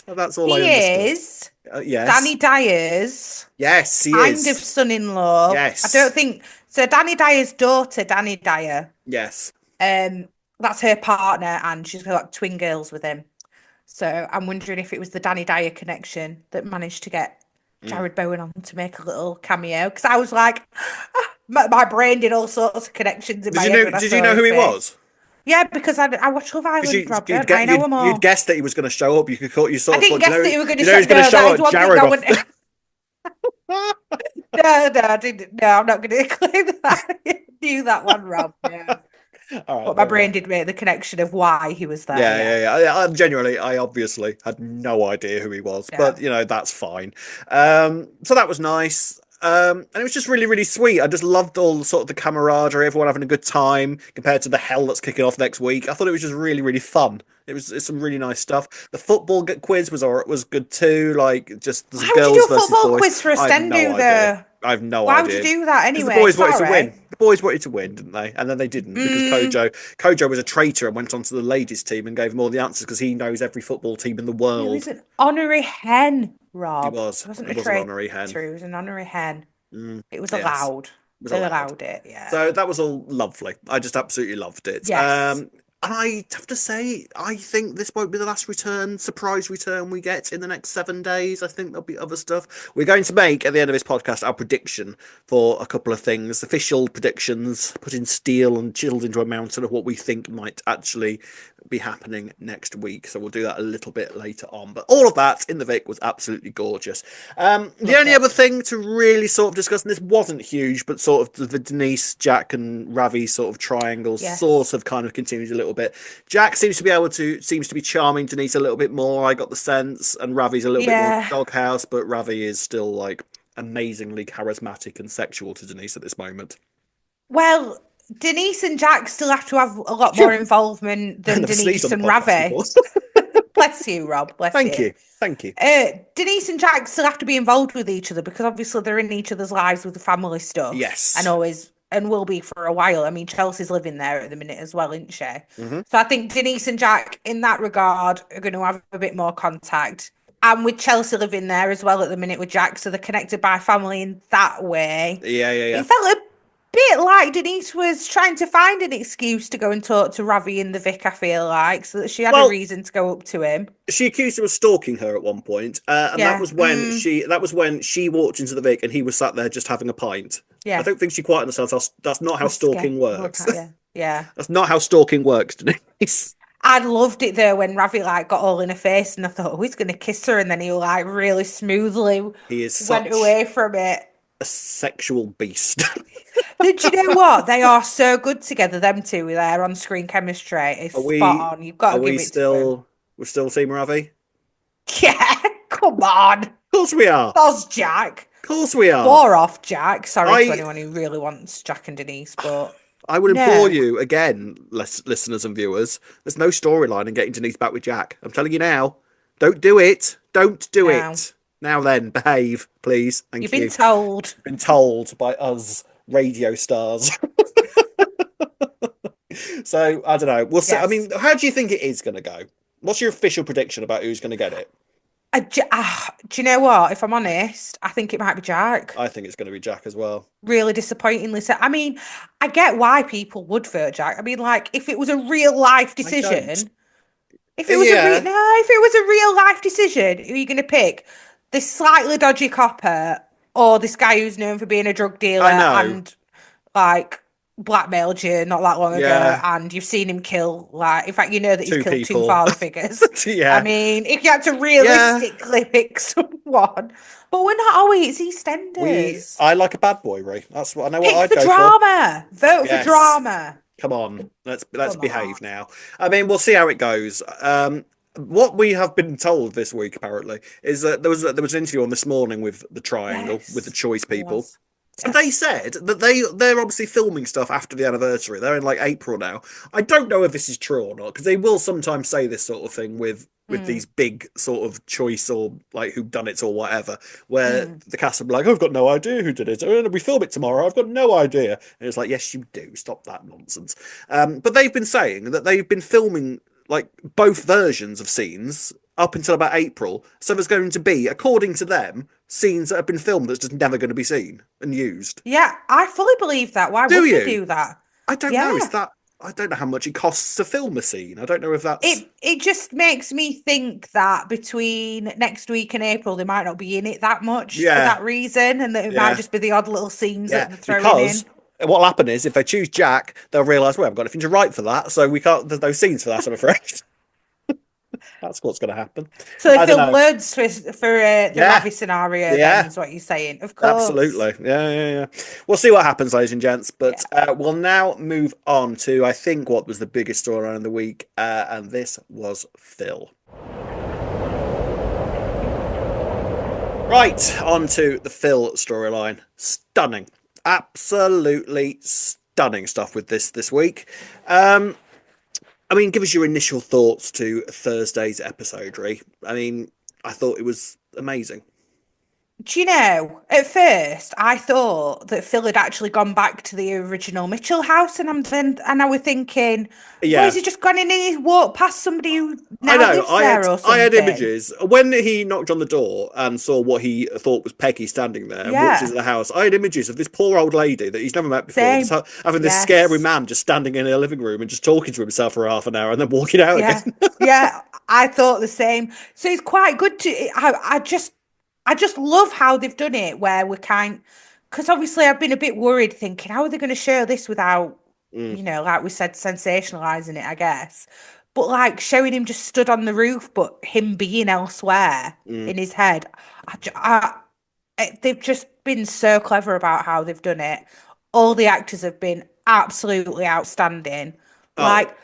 That's all I understood. He is. Yes. Danny Dyer's. Yes, he kind is. of son-in-law. Yes. I don't think so. Danny Dyer's daughter, Danny Dyer. Yes. That's her partner, and she's got twin girls with him. So I'm wondering if it was the Danny Dyer connection that managed to get Jared Bowen on to make a little cameo. Because I was like, my brain did all sorts of connections in my head. Did you know who he was? Yeah, because I watch Love Island, Rob. I know him all. You'd guessed that he was going to show up. I didn't guess that he was going to show up. Jared off. No, I didn't. No, I'm not going to claim that. I knew that one, Rob. Yeah. Right, but my brain did make the connection of why he was there. Yeah. Genuinely, I obviously had no idea who he was, but that's fine. So that was nice. And it was just really, really sweet. I just loved all sort of the camaraderie, everyone having a good time compared to the hell that's kicking off next week. I thought it was just really, really fun. It's some really nice stuff. The football quiz was good too. Like just the girls versus boys. Why would you do a football quiz for a Stendu though? I have no idea. Why would you do that anyway? The boys wanted to win. The boys wanted to win, didn't they? And then they didn't because Kojo was a traitor and went onto the ladies' team and gave them all the answers because he knows every football team in the world. He was an honorary hen, Rob. He was. It wasn't an honorary hen. It was an honorary hen. It was allowed. They allowed it, yeah. So that was all lovely. I just absolutely loved it. Yes. I have to say, I think this won't be the last surprise return we get in the next 7 days. I think there'll be other stuff. We're going to make, at the end of this podcast, our prediction for a couple of things. Official predictions, put in steel and chiseled into a mountain of what we think might actually be happening next week. So we'll do that a little bit later on. But all of that in the Vic was absolutely gorgeous. The only other thing to really sort of discuss, and this wasn't huge, but sort of the Denise, Jack and Ravi sort of triangle sort of kind of continues a little bit. Jack seems to be charming Denise a little bit more, I got the sense, and Ravi's a little bit more doghouse, but Ravi is still like amazingly charismatic and sexual to Denise at this moment. Well, Denise and Jack still have to have a lot more involvement than Denise and Ravi. Bless you, Rob. Thank you. Denise and Jack still have to be involved with each other because obviously they're in each other's lives with the family stuff. Yes. And will be for a while. I mean, Chelsea's living there at the minute as well, isn't she? Mm-hmm. So I think Denise and Jack, in that regard, are going to have a bit more contact. And with Chelsea living there as well at the minute with Jack, so they're connected by family in that way. Yeah. It felt a bit like Denise was trying to find an excuse to go and talk to Ravi in the Vic, I feel like, so that she had a reason to go up to him. She accused him of stalking her at one point, and that was when she walked into the Vic and he was sat there just having a pint. Yeah. I don't think she quite understands that's not how stalking works. Yeah. That's not how stalking works, Denise. I loved it though when Ravi got all in her face and I thought, he's going to kiss her, and then he really smoothly went away from it. A sexual beast. Did you know what? They are so good together, them two, with their on-screen chemistry. It's spot on. You've got to give it to them. We're still Team Ravi? Yeah, come on. Of course we are. That's Jack. Of course we are. War off, Jack. Sorry to anyone who really wants Jack and Denise, but... I would implore you, again, listeners and viewers, there's no storyline in getting Denise back with Jack. I'm telling you now. Don't do it. Don't do it. Now then, behave, please. Thank you. You've been told. Been told by us radio stars. So, I don't know. We'll see. I mean, how do you think it is going to go? What's your official prediction about who's going to get it? Do you know what? If I'm honest, I think it might be Jack. I think it's going to be Jack as well. Really disappointingly so. I mean, I get why people would vote Jack. I mean, like, if it was a real life I don't. decision, if it was a Yeah, if it was a real life decision, who are you going to pick? This slightly dodgy copper or this guy who's known for being a drug dealer I know. and like blackmailed you not that long ago, Yeah, and you've seen him kill like, in fact, you know that he's two killed two people. father figures. I Yeah, mean, if you had to yeah. realistically pick someone, but we're not always EastEnders. I like a bad boy, Ray. That's what I know. What Pick I'd for go for. drama. Vote for Yes. drama. Come on, let's Come on. behave now. I mean, we'll see how it goes. What we have been told this week apparently is that there was an interview on this morning with the Triangle with the Yes, Choice there people, was. and they Yes. said that they're obviously filming stuff after the anniversary. They're in like April now. I don't know if this is true or not because they will sometimes say this sort of thing with Mm, these big sort of choice or like who done it or whatever, where mm. the cast will be like, I've got no idea who did it. Oh, we film it tomorrow. I've got no idea. And it's like, yes, you do. Stop that nonsense. But they've been saying that they've been filming like both versions of scenes up until about April. So there's going to be, according to them, scenes that have been filmed that's just never going to be seen and used. Yeah, I fully believe that. Why Do would they you? do that? I don't know. Is Yeah. that I don't know how much it costs to film a scene. I don't know if that's It just makes me think that between next week and April, they might not be in it that much for yeah, that reason, and that it might yeah. just be the odd little scenes that Yeah, they're throwing because in. what'll happen is if they choose Jack, they'll realise, well, we haven't got anything to write for that, so we can't. There's no scenes for that. I'm afraid. That's what's going to happen. So they I don't film know. loads for the Yeah, Ravi scenario. Then yeah, is what you're saying, of course. absolutely. Yeah, yeah, yeah. We'll see what happens, ladies and gents. But Yeah. we'll now move on to I think what was the biggest storyline of the week, and this was Phil. Right, on to the Phil storyline. Stunning, absolutely stunning stuff with this week. Um, I mean, give us your initial thoughts to Thursday's episode, Ree. I mean, I thought it was amazing. Do you know, at first I thought that Phil had actually gone back to the original Mitchell house, and I was thinking, what, has Yeah, he just gone in and he's walked past somebody who I now know. lives there or I had something? images when he knocked on the door and saw what he thought was Peggy standing there and walked into Yeah, the house. I had images of this poor old lady that he's never met before, just same. having this scary Yes. man just standing in her living room and just talking to himself for half an hour and then walking out again. Yeah. Yeah. I thought the same. So it's quite good to I just love how they've done it where we're because obviously I've been a bit worried thinking, how are they going to show this without, Mm, like we said, sensationalizing it, I guess. But like showing him just stood on the roof, but him being elsewhere mm. in his head. They've just been so clever about how they've done it. All the actors have been absolutely outstanding. Oh, Like,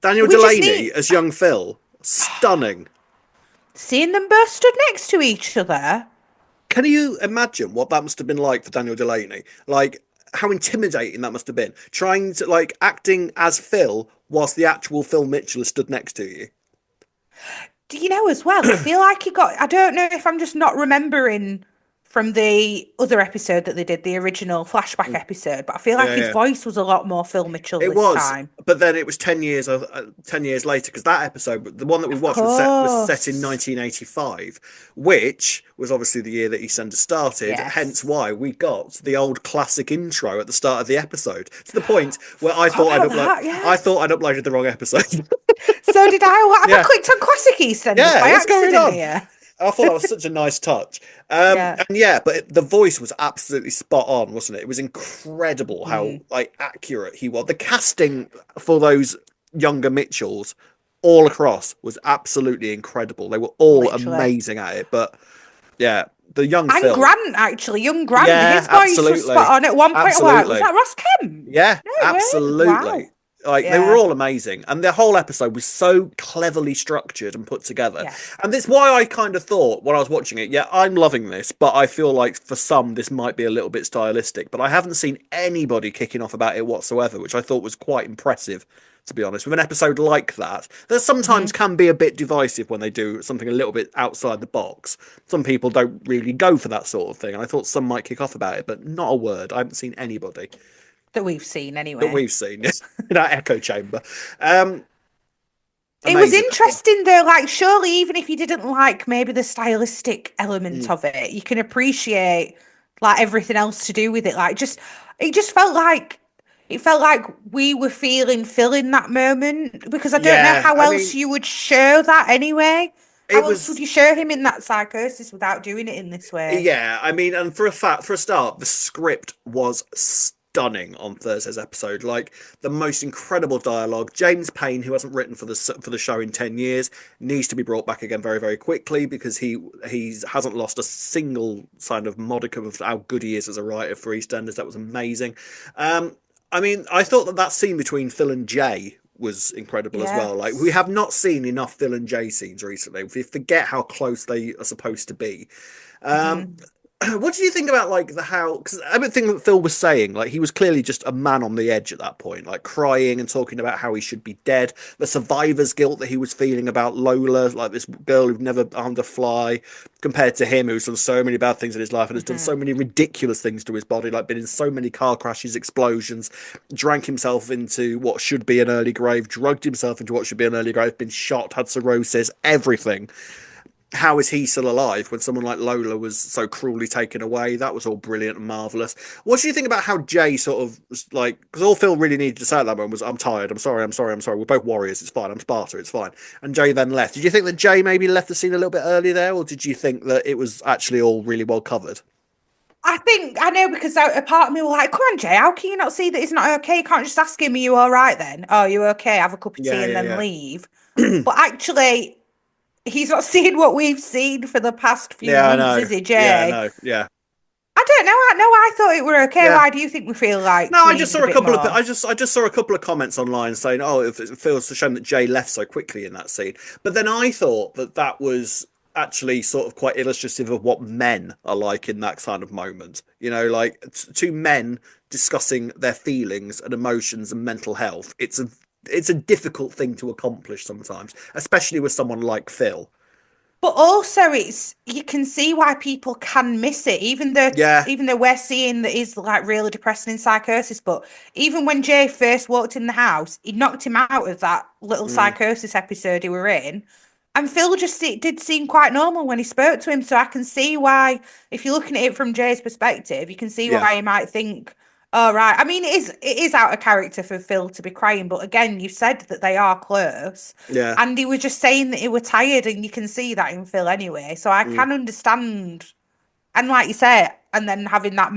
Daniel we just Delaney need as young Phil, stunning. seeing them both stood next to each other. Can you imagine what that must have been like for Daniel Delaney? Like how intimidating that must have been. Trying to like acting as Phil whilst the actual Phil Mitchell has stood next to you. Do you know as well? I feel like I don't know if I'm just not remembering from the other episode that they did, the original flashback episode, but I feel like Yeah, his yeah. voice was a lot more Phil Mitchell It this was, time. but then it was 10 years, 10 years later because that episode, the one that we Of watched, was set in course. 1985, which was obviously the year that EastEnders started. Hence, Yes. why we got the old classic intro at the start of the episode. To the point where Forgot about that, I yeah. thought I'd uploaded the wrong episode. So did I. What, have I Yeah, clicked on Classic EastEnders yeah. by What's going accident on? here? I thought that was such a nice touch. Yeah. And yeah, but the voice was absolutely spot on, wasn't it? It was incredible how Mm, like accurate he was. The casting for those younger Mitchells all across was absolutely incredible. They were all literally. amazing at it. But yeah, the young And Phil. Grant, actually, young Grant, Yeah, his voice was spot absolutely. on at one point. I'm like, was Absolutely. that Ross Kemp? Yeah, No, it weren't. absolutely. Wow. Like they were Yeah. all amazing, and the whole episode was so cleverly structured and put together. Yes. And that's why I kind of thought when I was watching it, yeah, I'm loving this, but I feel like for some this might be a little bit stylistic. But I haven't seen anybody kicking off about it whatsoever, which I thought was quite impressive, to be honest. With an episode like that, that sometimes Hmm. can be a bit divisive when they do something a little bit outside the box. Some people don't really go for that sort of thing, and I thought some might kick off about it, but not a word. I haven't seen anybody That we've seen that anyway. we've seen in our echo chamber. Um, It was Amazing. interesting though, like surely even if you didn't like maybe the stylistic element Mm. of it, you can appreciate like everything else to do with it. Like just it just felt like we were feeling Phil in that moment because I don't know Yeah, how I else mean, you would show that anyway. How it else would was. you show him in that psychosis without doing it in this way? Yeah, I mean, and for a start, the script was stunning on Thursday's episode. Like the most incredible dialogue. James Payne, who hasn't written for the show in 10 years, needs to be brought back again very very quickly because he hasn't lost a single sign of modicum of how good he is as a writer for EastEnders. That was amazing. Um, I mean, I thought that scene between Phil and Jay was incredible as well. Like we Yes. have not seen enough Phil and Jay scenes recently. We forget how close they are supposed to be. Um, Hmm. what do you think about like the how? Because everything that Phil was saying, like he was clearly just a man on the edge at that point, like crying and talking about how he should be dead. The survivor's guilt that he was feeling about Lola, like this girl who'd never harmed a fly, compared to him who's done so many bad things in his life and has done so Hmm. many ridiculous things to his body, like been in so many car crashes, explosions, drank himself into what should be an early grave, drugged himself into what should be an early grave, been shot, had cirrhosis, everything. How is he still alive when someone like Lola was so cruelly taken away? That was all brilliant and marvelous. What do you think about how Jay sort of like, because all Phil really needed to say at that moment was, "I'm tired. I'm sorry. I'm sorry. I'm sorry. We're both warriors. It's fine. I'm Sparta. It's fine." And Jay then left. Did you think that Jay maybe left the scene a little bit early there, or did you think that it was actually all really well covered? I think I know because a part of me was like, "Come on, Jay, how can you not see that it's not okay? You can't just ask him, are you all right then? Oh, you okay? Have a cup of tea Yeah, and then yeah, leave." yeah. But actually, he's not seeing what we've seen for the past few Yeah, I months, know. is he, Yeah, Jay? no, yeah, I don't know. I thought it were okay. yeah. Why do you think we feel like No, we I just needed a saw a bit couple of more? I just saw a couple of comments online saying, "Oh, it feels a shame that Jay left so quickly in that scene." But then I thought that that was actually sort of quite illustrative of what men are like in that kind of moment. You know, like two men discussing their feelings and emotions and mental health. It's a difficult thing to accomplish sometimes, especially with someone like Phil. But also, it's you can see why people can miss it, Yeah. even though we're seeing that he's like really depressing in psychosis. But even when Jay first walked in the house, he knocked him out of that little Mm, psychosis episode he were in, and Phil just did seem quite normal when he spoke to him. So I can see why, if you're looking at it from Jay's perspective, you can see yeah. why he might think, "Oh right." I mean, it is out of character for Phil to be crying, but again, you said that they are close. Yeah. And he was just saying that he was tired, and you can see that in Phil anyway. So I Mm, can understand, and like you say, and then having that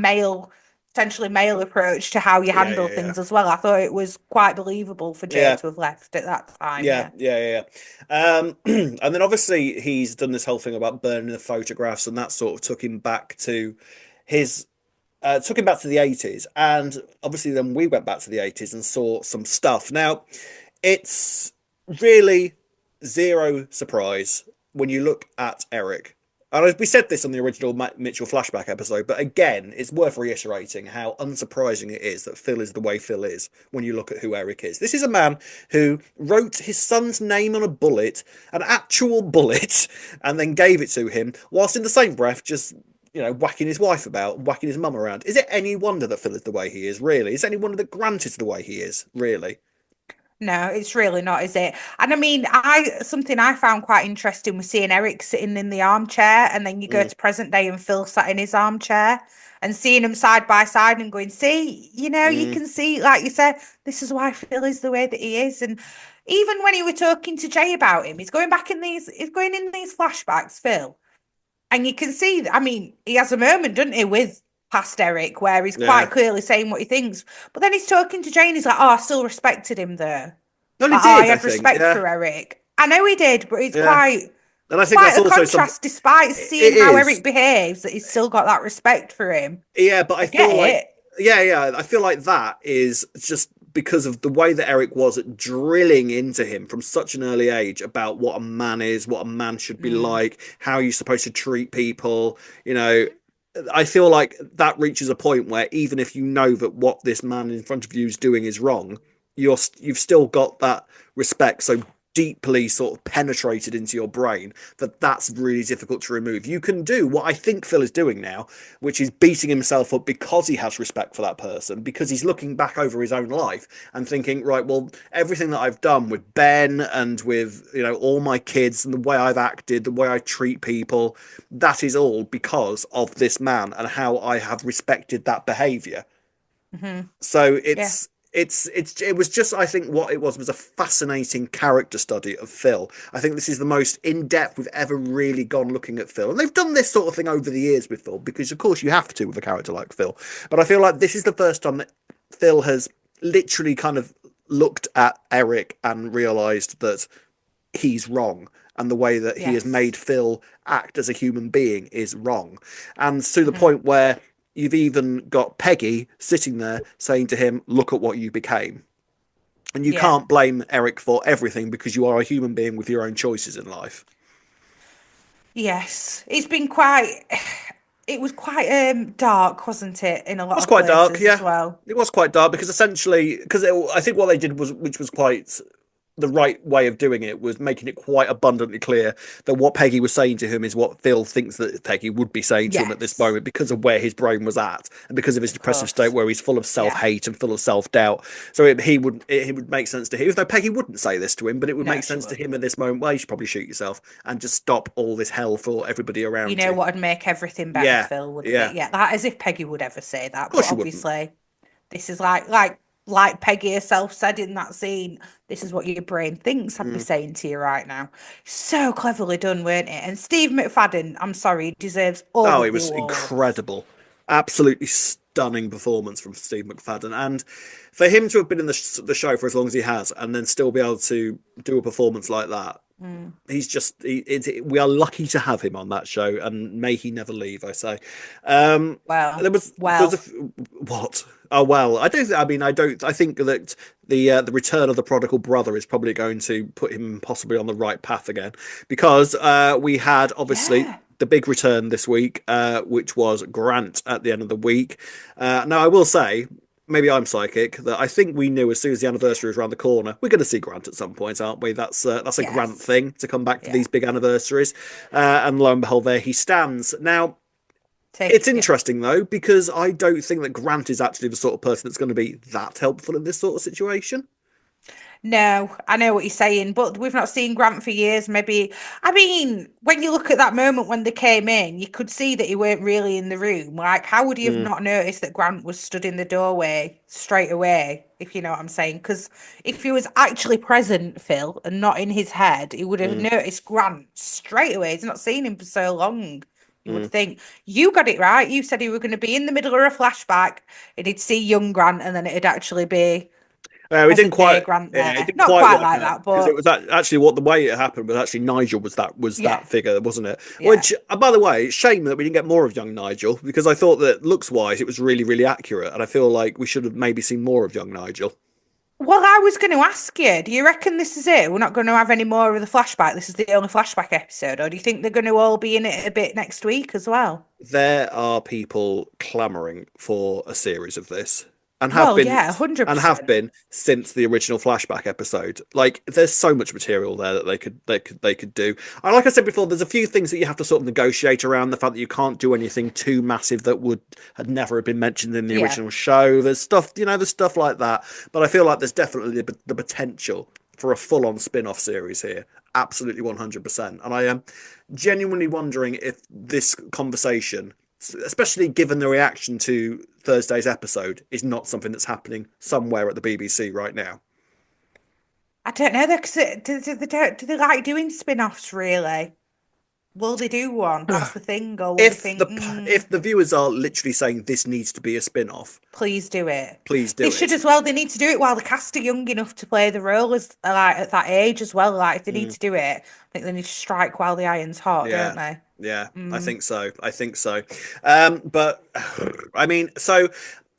potentially male approach to how you yeah. handle Yeah. Yeah. things as well. I thought it was quite believable for Jay Yeah. to have left at that time. Yeah, Yeah. yeah, yeah, and then obviously he's done this whole thing about burning the photographs, and that sort of his took him back to the 80s. And obviously then we went back to the 80s and saw some stuff. Now, it's really zero surprise when you look at Eric. And we said this on the original Mitchell flashback episode, but again, it's worth reiterating how unsurprising it is that Phil is the way Phil is when you look at who Eric is. This is a man who wrote his son's name on a bullet, an actual bullet, and then gave it to him, whilst in the same breath just whacking his wife about, whacking his mum around. Is it any wonder that Phil is the way he is, really? Is it any wonder that Grant is the way he is, really? No, it's really not, is it? And I mean, I something I found quite interesting was seeing Eric sitting in the armchair, and then you go Mm, to present day and Phil sat in his armchair, and seeing them side by side and going, see, you mm, can see, like you said, this is why Phil is the way that he is. And even when he were talking to Jay about him, he's going in these flashbacks, Phil, and you can see, I mean, he has a moment, doesn't he, with past Eric, where he's yeah. quite clearly saying what he thinks, but then he's talking to Jay and he's like, oh, I still respected him there. Well, he Like, oh, I did, I had think. respect Yeah, for Eric. I know he did, but it's yeah. And I think quite that's a also some. contrast despite It seeing how is. Eric behaves that he's still got that respect for him. Yeah, but I I get feel like, it. yeah, I feel like that is just because of the way that Eric was at drilling into him from such an early age about what a man is, what a man should be Mm. like, how you're supposed to treat people. I feel like that reaches a point where even if you know that what this man in front of you is doing is wrong, you've still got that respect. So deeply sort of penetrated into your brain that that's really difficult to remove. You can do what I think Phil is doing now, which is beating himself up because he has respect for that person, because he's looking back over his own life and thinking, right, well, everything that I've done with Ben and with, you know, all my kids and the way I've acted, the way I treat people, that is all because of this man and how I have respected that behavior. Mm-hmm. So Yeah. it was just, I think what it was a fascinating character study of Phil. I think this is the most in-depth we've ever really gone looking at Phil. And they've done this sort of thing over the years with Phil, because of course you have to with a character like Phil. But I feel like this is the first time that Phil has literally kind of looked at Eric and realised that he's wrong. And the way that he has Yes. made Phil act as a human being is wrong. And to the Mm-hmm. point where you've even got Peggy sitting there saying to him, look at what you became. And you Yeah. can't blame Eric for everything because you are a human being with your own choices in life. Yes. It's been quite it was quite dark, wasn't it, in a It lot was of quite dark, places as yeah. well. It was quite dark because essentially, I think what they did was, which was quite the right way of doing it, was making it quite abundantly clear that what Peggy was saying to him is what Phil thinks that Peggy would be saying to him at this Yes, moment, because of where his brain was at and because of his of depressive state course. where he's full of Yeah. self-hate and full of self-doubt. So it would make sense to him, even though Peggy wouldn't say this to him, but it would No, make she sense to him wouldn't. at this moment, well, you should probably shoot yourself and just stop all this hell for everybody You around know you. what would make everything better, Yeah, Phil, wouldn't yeah. it? Yeah, that as if Peggy would ever say Of that. But course you wouldn't. obviously, this is like Peggy herself said in that scene, this is what your brain thinks I'd be Mm. saying to you right now. So cleverly done, weren't it? And Steve McFadden, I'm sorry, he deserves all Oh, of it the was awards. incredible. Absolutely stunning performance from Steve McFadden. And for him to have been in the show for as long as he has and then still be able to do a performance like that, Mm. we are lucky to have him on that show, and may he never leave, I say. Well, There was well, what? Oh well, I don't. I think that the return of the prodigal brother is probably going to put him possibly on the right path again, because we had obviously yeah, the big return this week, which was Grant at the end of the week. Now, I will say, maybe I'm psychic, that I think we knew as soon as the anniversary was around the corner, we're going to see Grant at some point, aren't we? That's a Grant yes, thing to come back for yeah. these big anniversaries. And lo and behold, there he stands. Now, Take it's it. interesting though, because I don't think that Grant is actually the sort of person that's going to be that helpful in this sort of situation. No, I know what you're saying, but we've not seen Grant for years. Maybe, I mean, when you look at that moment when they came in, you could see that he weren't really in the room. Like, how would he have Mm, not noticed that Grant was stood in the doorway straight away, if you know what I'm saying? Because if he was actually present, Phil, and not in his head, he would have mm, noticed Grant straight away. He's not seen him for so long. You would mm. think you got it right. You said he were going to be in the middle of a flashback, and he'd see young Grant, and then it'd actually be We didn't present day quite. Grant Yeah, it there. didn't Not quite quite work like out that, because it but was actually what the way it happened was actually Nigel was yeah, that figure, wasn't it? yeah. Which, by the way, shame that we didn't get more of young Nigel, because I thought that looks wise it was really really accurate, and I feel like we should have maybe seen more of young Nigel. Well, I was going to ask you, do you reckon this is it? We're not going to have any more of the flashback. This is the only flashback episode, or do you think they're going to all be in it a bit next week as well? There are people clamoring for a series of this, and have Well, been yeah, and have 100%. been since the original flashback episode. Like, there's so much material there that they could do. And like I said before, there's a few things that you have to sort of negotiate around, the fact that you can't do anything too massive that would had never have been mentioned in the Yeah. original show. There's stuff like that. But I feel like there's definitely the potential for a full-on spin-off series here. Absolutely 100%. And I am genuinely wondering if this conversation, especially given the reaction to Thursday's episode, is not something that's happening somewhere at the BBC right now. I don't know, because do they like doing spin-offs, really? Will they do one? That's the thing. Or will they If think, the if the viewers are literally saying this needs to be a spin-off, please do it. please They do should it. as well. They need to do it while the cast are young enough to play the role as like at that age as well. Like if they need Mm, to do it, I think they need to strike while the iron's hot, don't yeah. they? Yeah, I Mm. think so. I think so. But I mean, so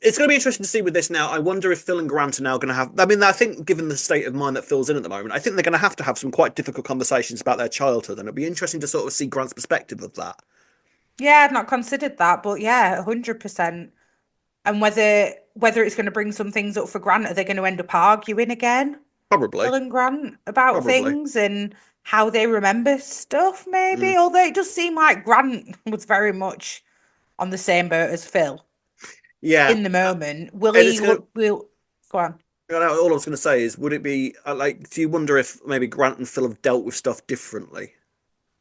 it's going to be interesting to see with this now. I wonder if Phil and Grant are now going to have. I mean, I think given the state of mind that Phil's in at the moment, I think they're going to have some quite difficult conversations about their childhood, and it'll be interesting to sort of see Grant's perspective of that. Yeah, I'd not considered that, but yeah, 100%. And whether it's going to bring some things up for Grant, are they going to end up arguing again? Probably. Phil and Grant about Probably. things and how they remember stuff, Mm. maybe. Although it does seem like Grant was very much on the same boat as Phil Yeah. in the moment. Will And he it's gonna. look? Will go on? All I was going to say is, would it be like? Do you wonder if maybe Grant and Phil have dealt with stuff differently?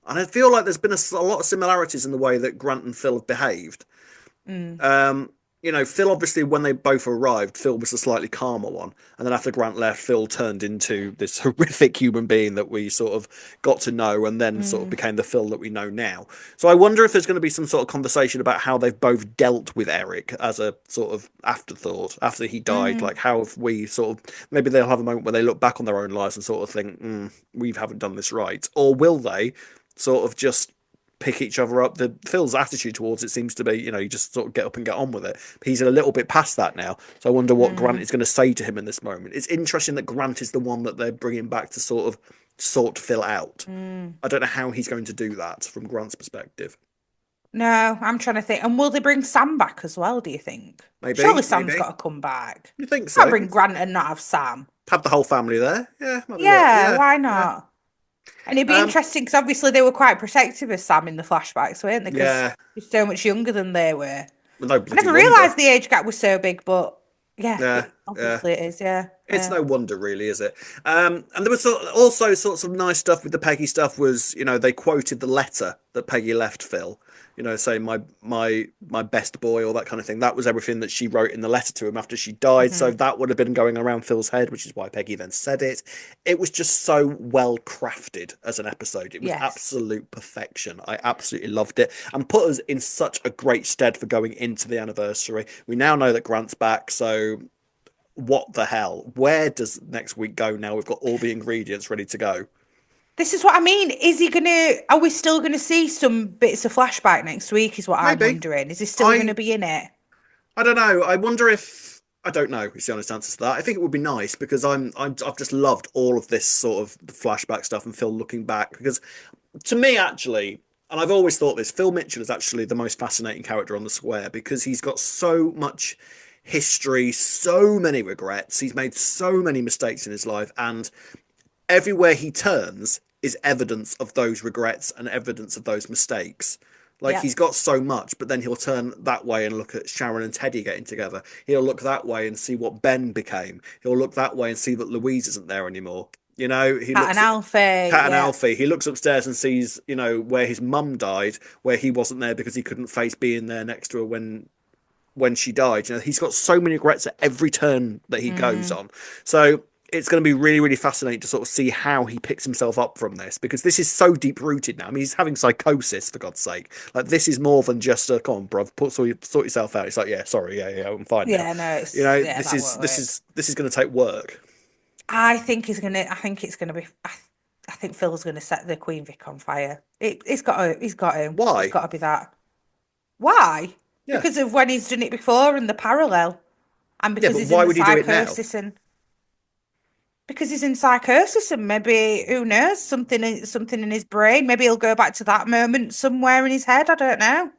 And I feel like there's been a lot of similarities in the way that Grant and Phil have behaved. Mm, Um, Phil obviously when they both arrived, Phil was a slightly calmer one, and then after Grant left, Phil turned into this horrific human being that we sort of got to know, and then sort of mm, became the Phil that we know now. So I wonder if there's going to be some sort of conversation about how they've both dealt with Eric as a sort of afterthought after he died. Like mm, how have we sort of maybe they'll have a moment where they look back on their own lives and sort of think, we haven't done this right, or will they sort of just pick each other up. The Phil's attitude towards it seems to be, you just sort of get up and get on with it. He's a little bit past that now. So I wonder what Grant mm, is going to say to him in this moment. It's interesting that Grant is the one that they're bringing back to sort of sort Phil out. mm. I don't know how he's going to do that from Grant's perspective. No, I'm trying to think. And will they bring Sam back as well, do you think? Surely Maybe, Sam's maybe. got to come back. You think Can't so? bring Grant and not have Sam. Have the whole family there? Yeah, might be worth. Yeah, Yeah, why yeah. not? And it'd be Um, interesting because obviously they were quite protective of Sam in the flashbacks, weren't they? Because yeah. he's so much younger than they were. No I bloody never wonder. realised the age gap was so big, but yeah, Yeah, it yeah. obviously it is. Yeah, It's yeah. no wonder, really, is it? And there was also sorts of nice stuff with the Peggy stuff. Was they quoted the letter that Peggy left Phil, saying my best boy, all that kind of thing. That was everything that she wrote in the letter to him after she died. So Hmm. that would have been going around Phil's head, which is why Peggy then said it. It was just so well crafted as an episode. It was Yes. absolute perfection. I absolutely loved it and put us in such a great stead for going into the anniversary. We now know that Grant's back, so what the hell? Where does next week go now? We've got all the ingredients ready to go. This is what I mean. Is he gonna? Are we still gonna see some bits of flashback next week? Is what I'm Maybe. wondering. Is he still I gonna be in it? I don't know. I wonder if I don't know. Is the honest answer to that. I think it would be nice because I've just loved all of this sort of flashback stuff and Phil looking back because to me actually, and I've always thought this, Phil Mitchell is actually the most fascinating character on the square because he's got so much history, so many regrets. He's made so many mistakes in his life, and everywhere he turns is evidence of those regrets and evidence of those mistakes. Like Yeah. he's got so much, but then he'll turn that way and look at Sharon and Teddy getting together. He'll look that way and see what Ben became. He'll look that way and see that Louise isn't there anymore. He Cat and looks at Alfie. Cat and Yeah. Alfie. He looks upstairs and sees, where his mum died, where he wasn't there because he couldn't face being there next to her when she died. He's got so many regrets at every turn that he goes Mm. on. So it's going to be really, really fascinating to sort of see how he picks himself up from this because this is so deep rooted now. I mean, he's having psychosis for God's sake. Like this is more than just a come on, bruv, sort yourself out. It's like, yeah, sorry, yeah, I'm fine now. Yeah. No. It's yeah. This That is won't this work. is this is going to take work. I think he's gonna. I think it's gonna be. I think Phil's gonna set the Queen Vic on fire. It's got to. He's got to. It's Why? got to be that. Why? Yeah, Because of when he's done it before and the parallel, and yeah, because but he's in why the would he do it now? psychosis and because he's in psychosis and maybe who knows something in his brain. Maybe he'll go back to that moment somewhere in his head. I don't know.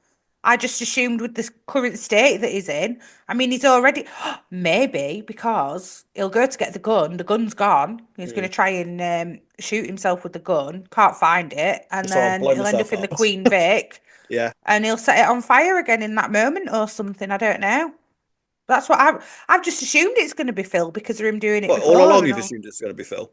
I just assumed with the current state that he's in. I mean, he's already maybe because he'll go to get the gun. The gun's gone. He's going Hmm. to try and shoot himself with the gun. Can't find it, and So I'll then blow he'll end myself up in the up. Queen Vic, Yeah. and he'll set it on fire again in that moment or something. I don't know. That's what I've just assumed it's going to be Phil because of him doing it But all before along and you've all. assumed it's going to be Phil.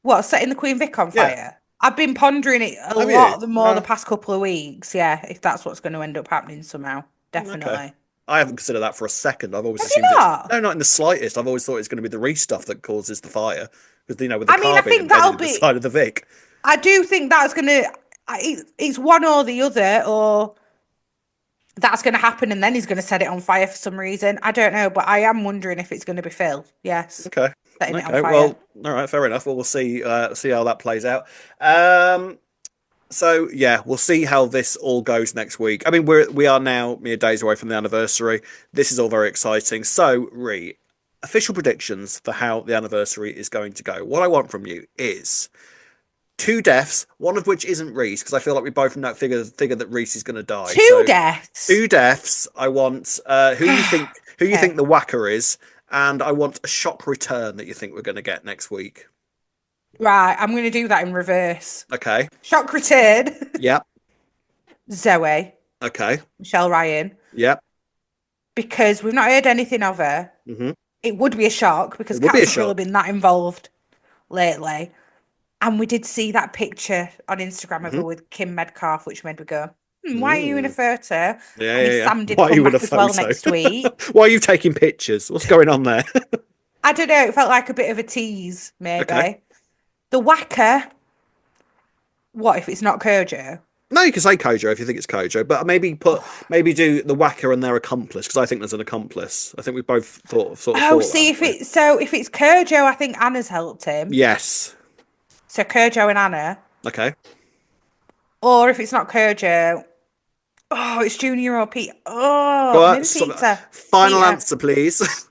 What, setting the Queen Vic on Yeah. fire? I've been pondering it a Have you? lot the more the past couple of weeks. Yeah, if that's what's going to end up happening somehow. Okay. Definitely. I haven't considered that for a second. I've always Have you assumed it's not? no, not in the slightest. I've always thought it's going to be the Reese stuff that causes the fire because with the I mean, car I being think embedded that'll in the be. side of the Vic. I do think that's going to. It's one or the other, or that's going to happen, and then he's going to set it on fire for some reason. I don't know, but I am wondering if it's going to be Phil. Yes, Okay. setting it on Okay. fire. Well, all right. Fair enough. Well, we'll see how that plays out. Um. So yeah, we'll see how this all goes next week. I mean, we are now mere days away from the anniversary. This is all very exciting. So, official predictions for how the anniversary is going to go. What I want from you is two deaths, one of which isn't Reese, because I feel like we both know figure that Reese is going to die. Two So deaths. two deaths. I want who you think Okay. the whacker is, and I want a shock return that you think we're going to get next week. Right, I'm going to do that in reverse. Okay. Shock return. Yep. Zoe. Okay. Michelle Ryan. Yep. Because we've not heard anything of her. Mm-hmm. It would be a shock because It would be a Cats have really shock. been that involved lately. And we did see that picture on Instagram of her with Kim Metcalf, which made me go, why are you in a photo? Yeah, And yeah, yeah. Sam did Why are come you in a back as well photo? next week. Why are you taking pictures? What's going on there? I don't know. It felt like a bit of a tease, maybe. Okay. The whacker. What if it's not Kojo? No, you can say Kojo if you think it's Kojo, but maybe do the whacker and their accomplice because I think there's an accomplice. I think we both thought See that way. if it's Kojo, I think Anna's helped him. Yes. So Kojo and Anna. Okay. Or if it's not Kojo, it's Junior or Pete. Oh, maybe Peter. Final Peter. answer, please.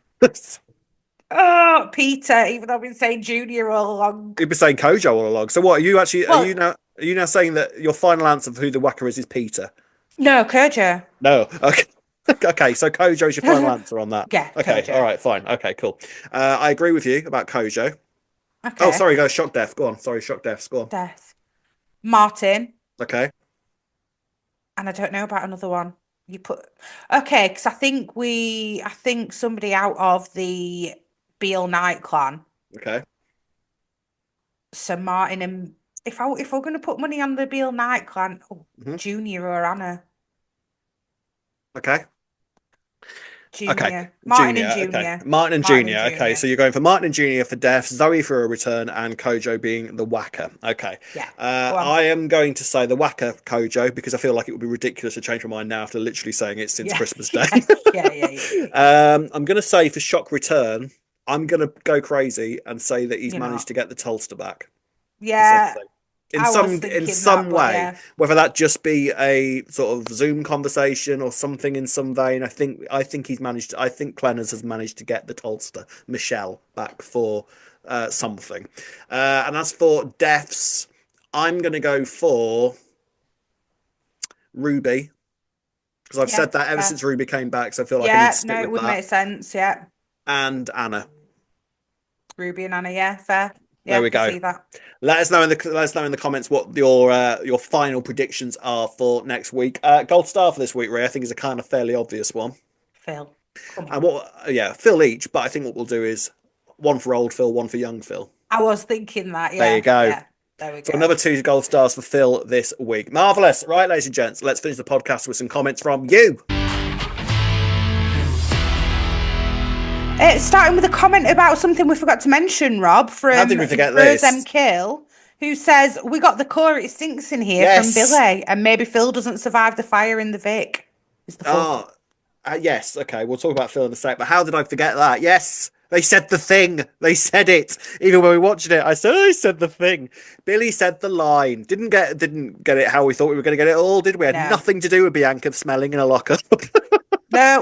Oh, Peter. Even though I've been saying Junior all along. You've been saying Kojo all along. So what are you actually? Well, are you now saying that your final answer for who the whacker is Peter? No, Kojo. No. Okay. Okay, so Kojo is your final answer on that. Yeah. Okay. Kojo. All right. Fine. Okay. Cool. I agree with you about Kojo. Okay. Oh, sorry. Go shock death. Go on. Sorry, shock death. Go on. Death. Martin. Okay. And I don't know about another one. You put because I think somebody out of the Beale Knight clan. Okay. So Martin and if we're gonna put money on the Beale Knight clan, Junior or Anna. Okay. Junior. Okay. Martin and Junior. Okay. Martin and Junior. Okay, so you're going for Martin and Junior for death, Zoe for a return, and Kojo being the whacker. Okay. Yeah. I am going to say the whacker Kojo because I feel like it would be ridiculous to change my mind now after literally saying it since Christmas Day. Yeah. I'm going to say for shock return, I'm going to go crazy and say that he's managed to get the Tolster back. Yeah. In some way, whether that just be a sort of Zoom conversation or something in some vein, I think he's managed. I think Clenners has managed to get the Tolster Michelle back for something. And as for deaths, I'm going to go for Ruby because I've said that ever since Ruby came back. So I feel like I need to stick with it would make sense. Yeah, and Anna, Ruby and Anna. Yeah, fair. There we go. See that. Let us know in the comments what your final predictions are for next week. Gold star for this week, Ray, I think is a kind of fairly obvious one. Phil. And Phil each, but I think what we'll do is one for old Phil, one for young Phil. I was thinking that, yeah. There you go. Yeah, there we go. So another 2 gold stars for Phil this week. Marvellous. Right, ladies and gents, let's finish the podcast with some comments from you. Starting with a comment about something we forgot to mention, Rob, from How did we forget this? Rose M. Kill, who says, we got the core it stinks in here from Billy, and maybe Phil doesn't survive the fire in the Vic. Is the yes, okay, we'll talk about Phil in a sec, but how did I forget that? Yes, they said the thing. They said it. Even when we were watching it, I said the thing. Billy said the line. Didn't get it how we thought we were going to get it all, did we? Had nothing to do with Bianca smelling in a locker. No.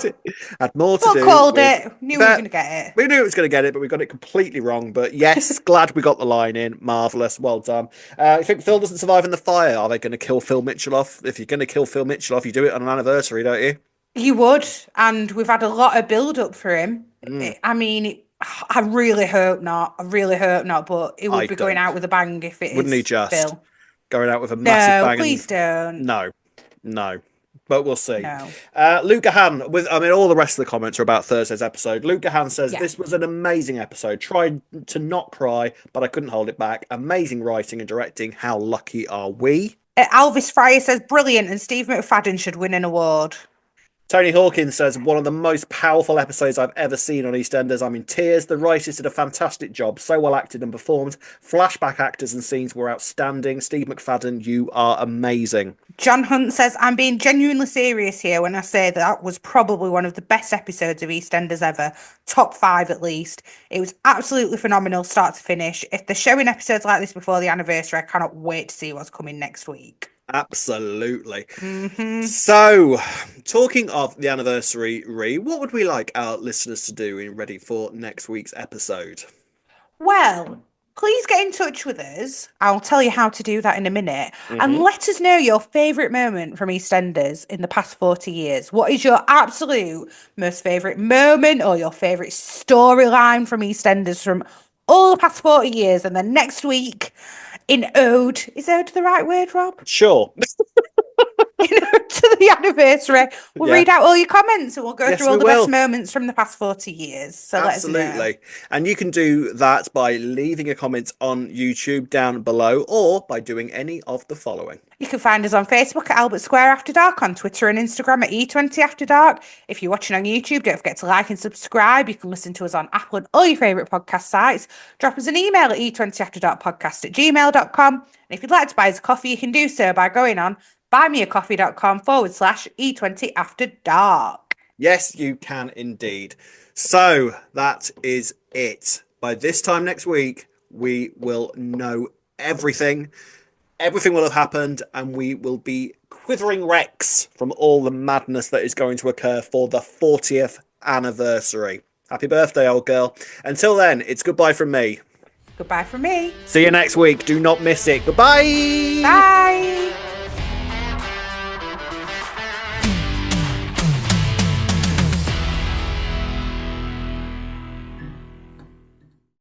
Had more to do. Called it. Knew we were going to get it. We knew it was going to get it, but we got it completely wrong. But yes, glad we got the line in. Marvellous. Well done. You think Phil doesn't survive in the fire? Are they going to kill Phil Mitchell off? If you're going to kill Phil Mitchell off, you do it on an anniversary, don't you? You would. And we've had a lot of build-up for him. I mean, I really hope not. But it would be going out with a bang if it Wouldn't is he just? Phil. Going out with a massive bang. No, please don't. No. But we'll see. No. Luke Gahan, all the rest of the comments are about Thursday's episode. Luke Gahan says, this was an amazing episode. Tried to not cry, but I couldn't hold it back. Amazing writing and directing. How lucky are we? Alvis Fryer says, brilliant, and Steve McFadden should win an award. Tony Hawkins says, one of the most powerful episodes I've ever seen on EastEnders. I'm in tears. The writers did a fantastic job. So well acted and performed. Flashback actors and scenes were outstanding. Steve McFadden, you are amazing. John Hunt says, I'm being genuinely serious here when I say that was probably one of the best episodes of EastEnders ever. Top 5 at least. It was absolutely phenomenal start to finish. If they're showing episodes like this before the anniversary, I cannot wait to see what's coming next week. Absolutely. So, talking of the anniversary, Ree, what would we like our listeners to do in ready for next week's episode? Well, please get in touch with us. I'll tell you how to do that in a minute. And let us know your favourite moment from EastEnders in the past 40 years. What is your absolute most favourite moment or your favourite storyline from EastEnders from all the past 40 years? And then next week, in ode, is ode the right word, Rob? Sure. To the anniversary, we'll read out all your comments and we'll go through all the best moments from the past 40 years. So absolutely. Let us know. And you can do that by leaving a comment on YouTube down below or by doing any of the following. You can find us on Facebook at Albert Square After Dark, on Twitter and Instagram at E20 After Dark. If you're watching on YouTube, don't forget to like and subscribe. You can listen to us on Apple and all your favourite podcast sites. Drop us an email at e20afterdarkpodcast@gmail.com. And if you'd like to buy us a coffee, you can do so by going on buymeacoffee.com/E20 After Dark. Yes, you can indeed. So that is it. By this time next week, we will know everything. Everything will have happened, and we will be quivering wrecks from all the madness that is going to occur for the 40th anniversary. Happy birthday, old girl. Until then, it's goodbye from me. Goodbye from me. See you next week. Do not miss it. Goodbye. Bye.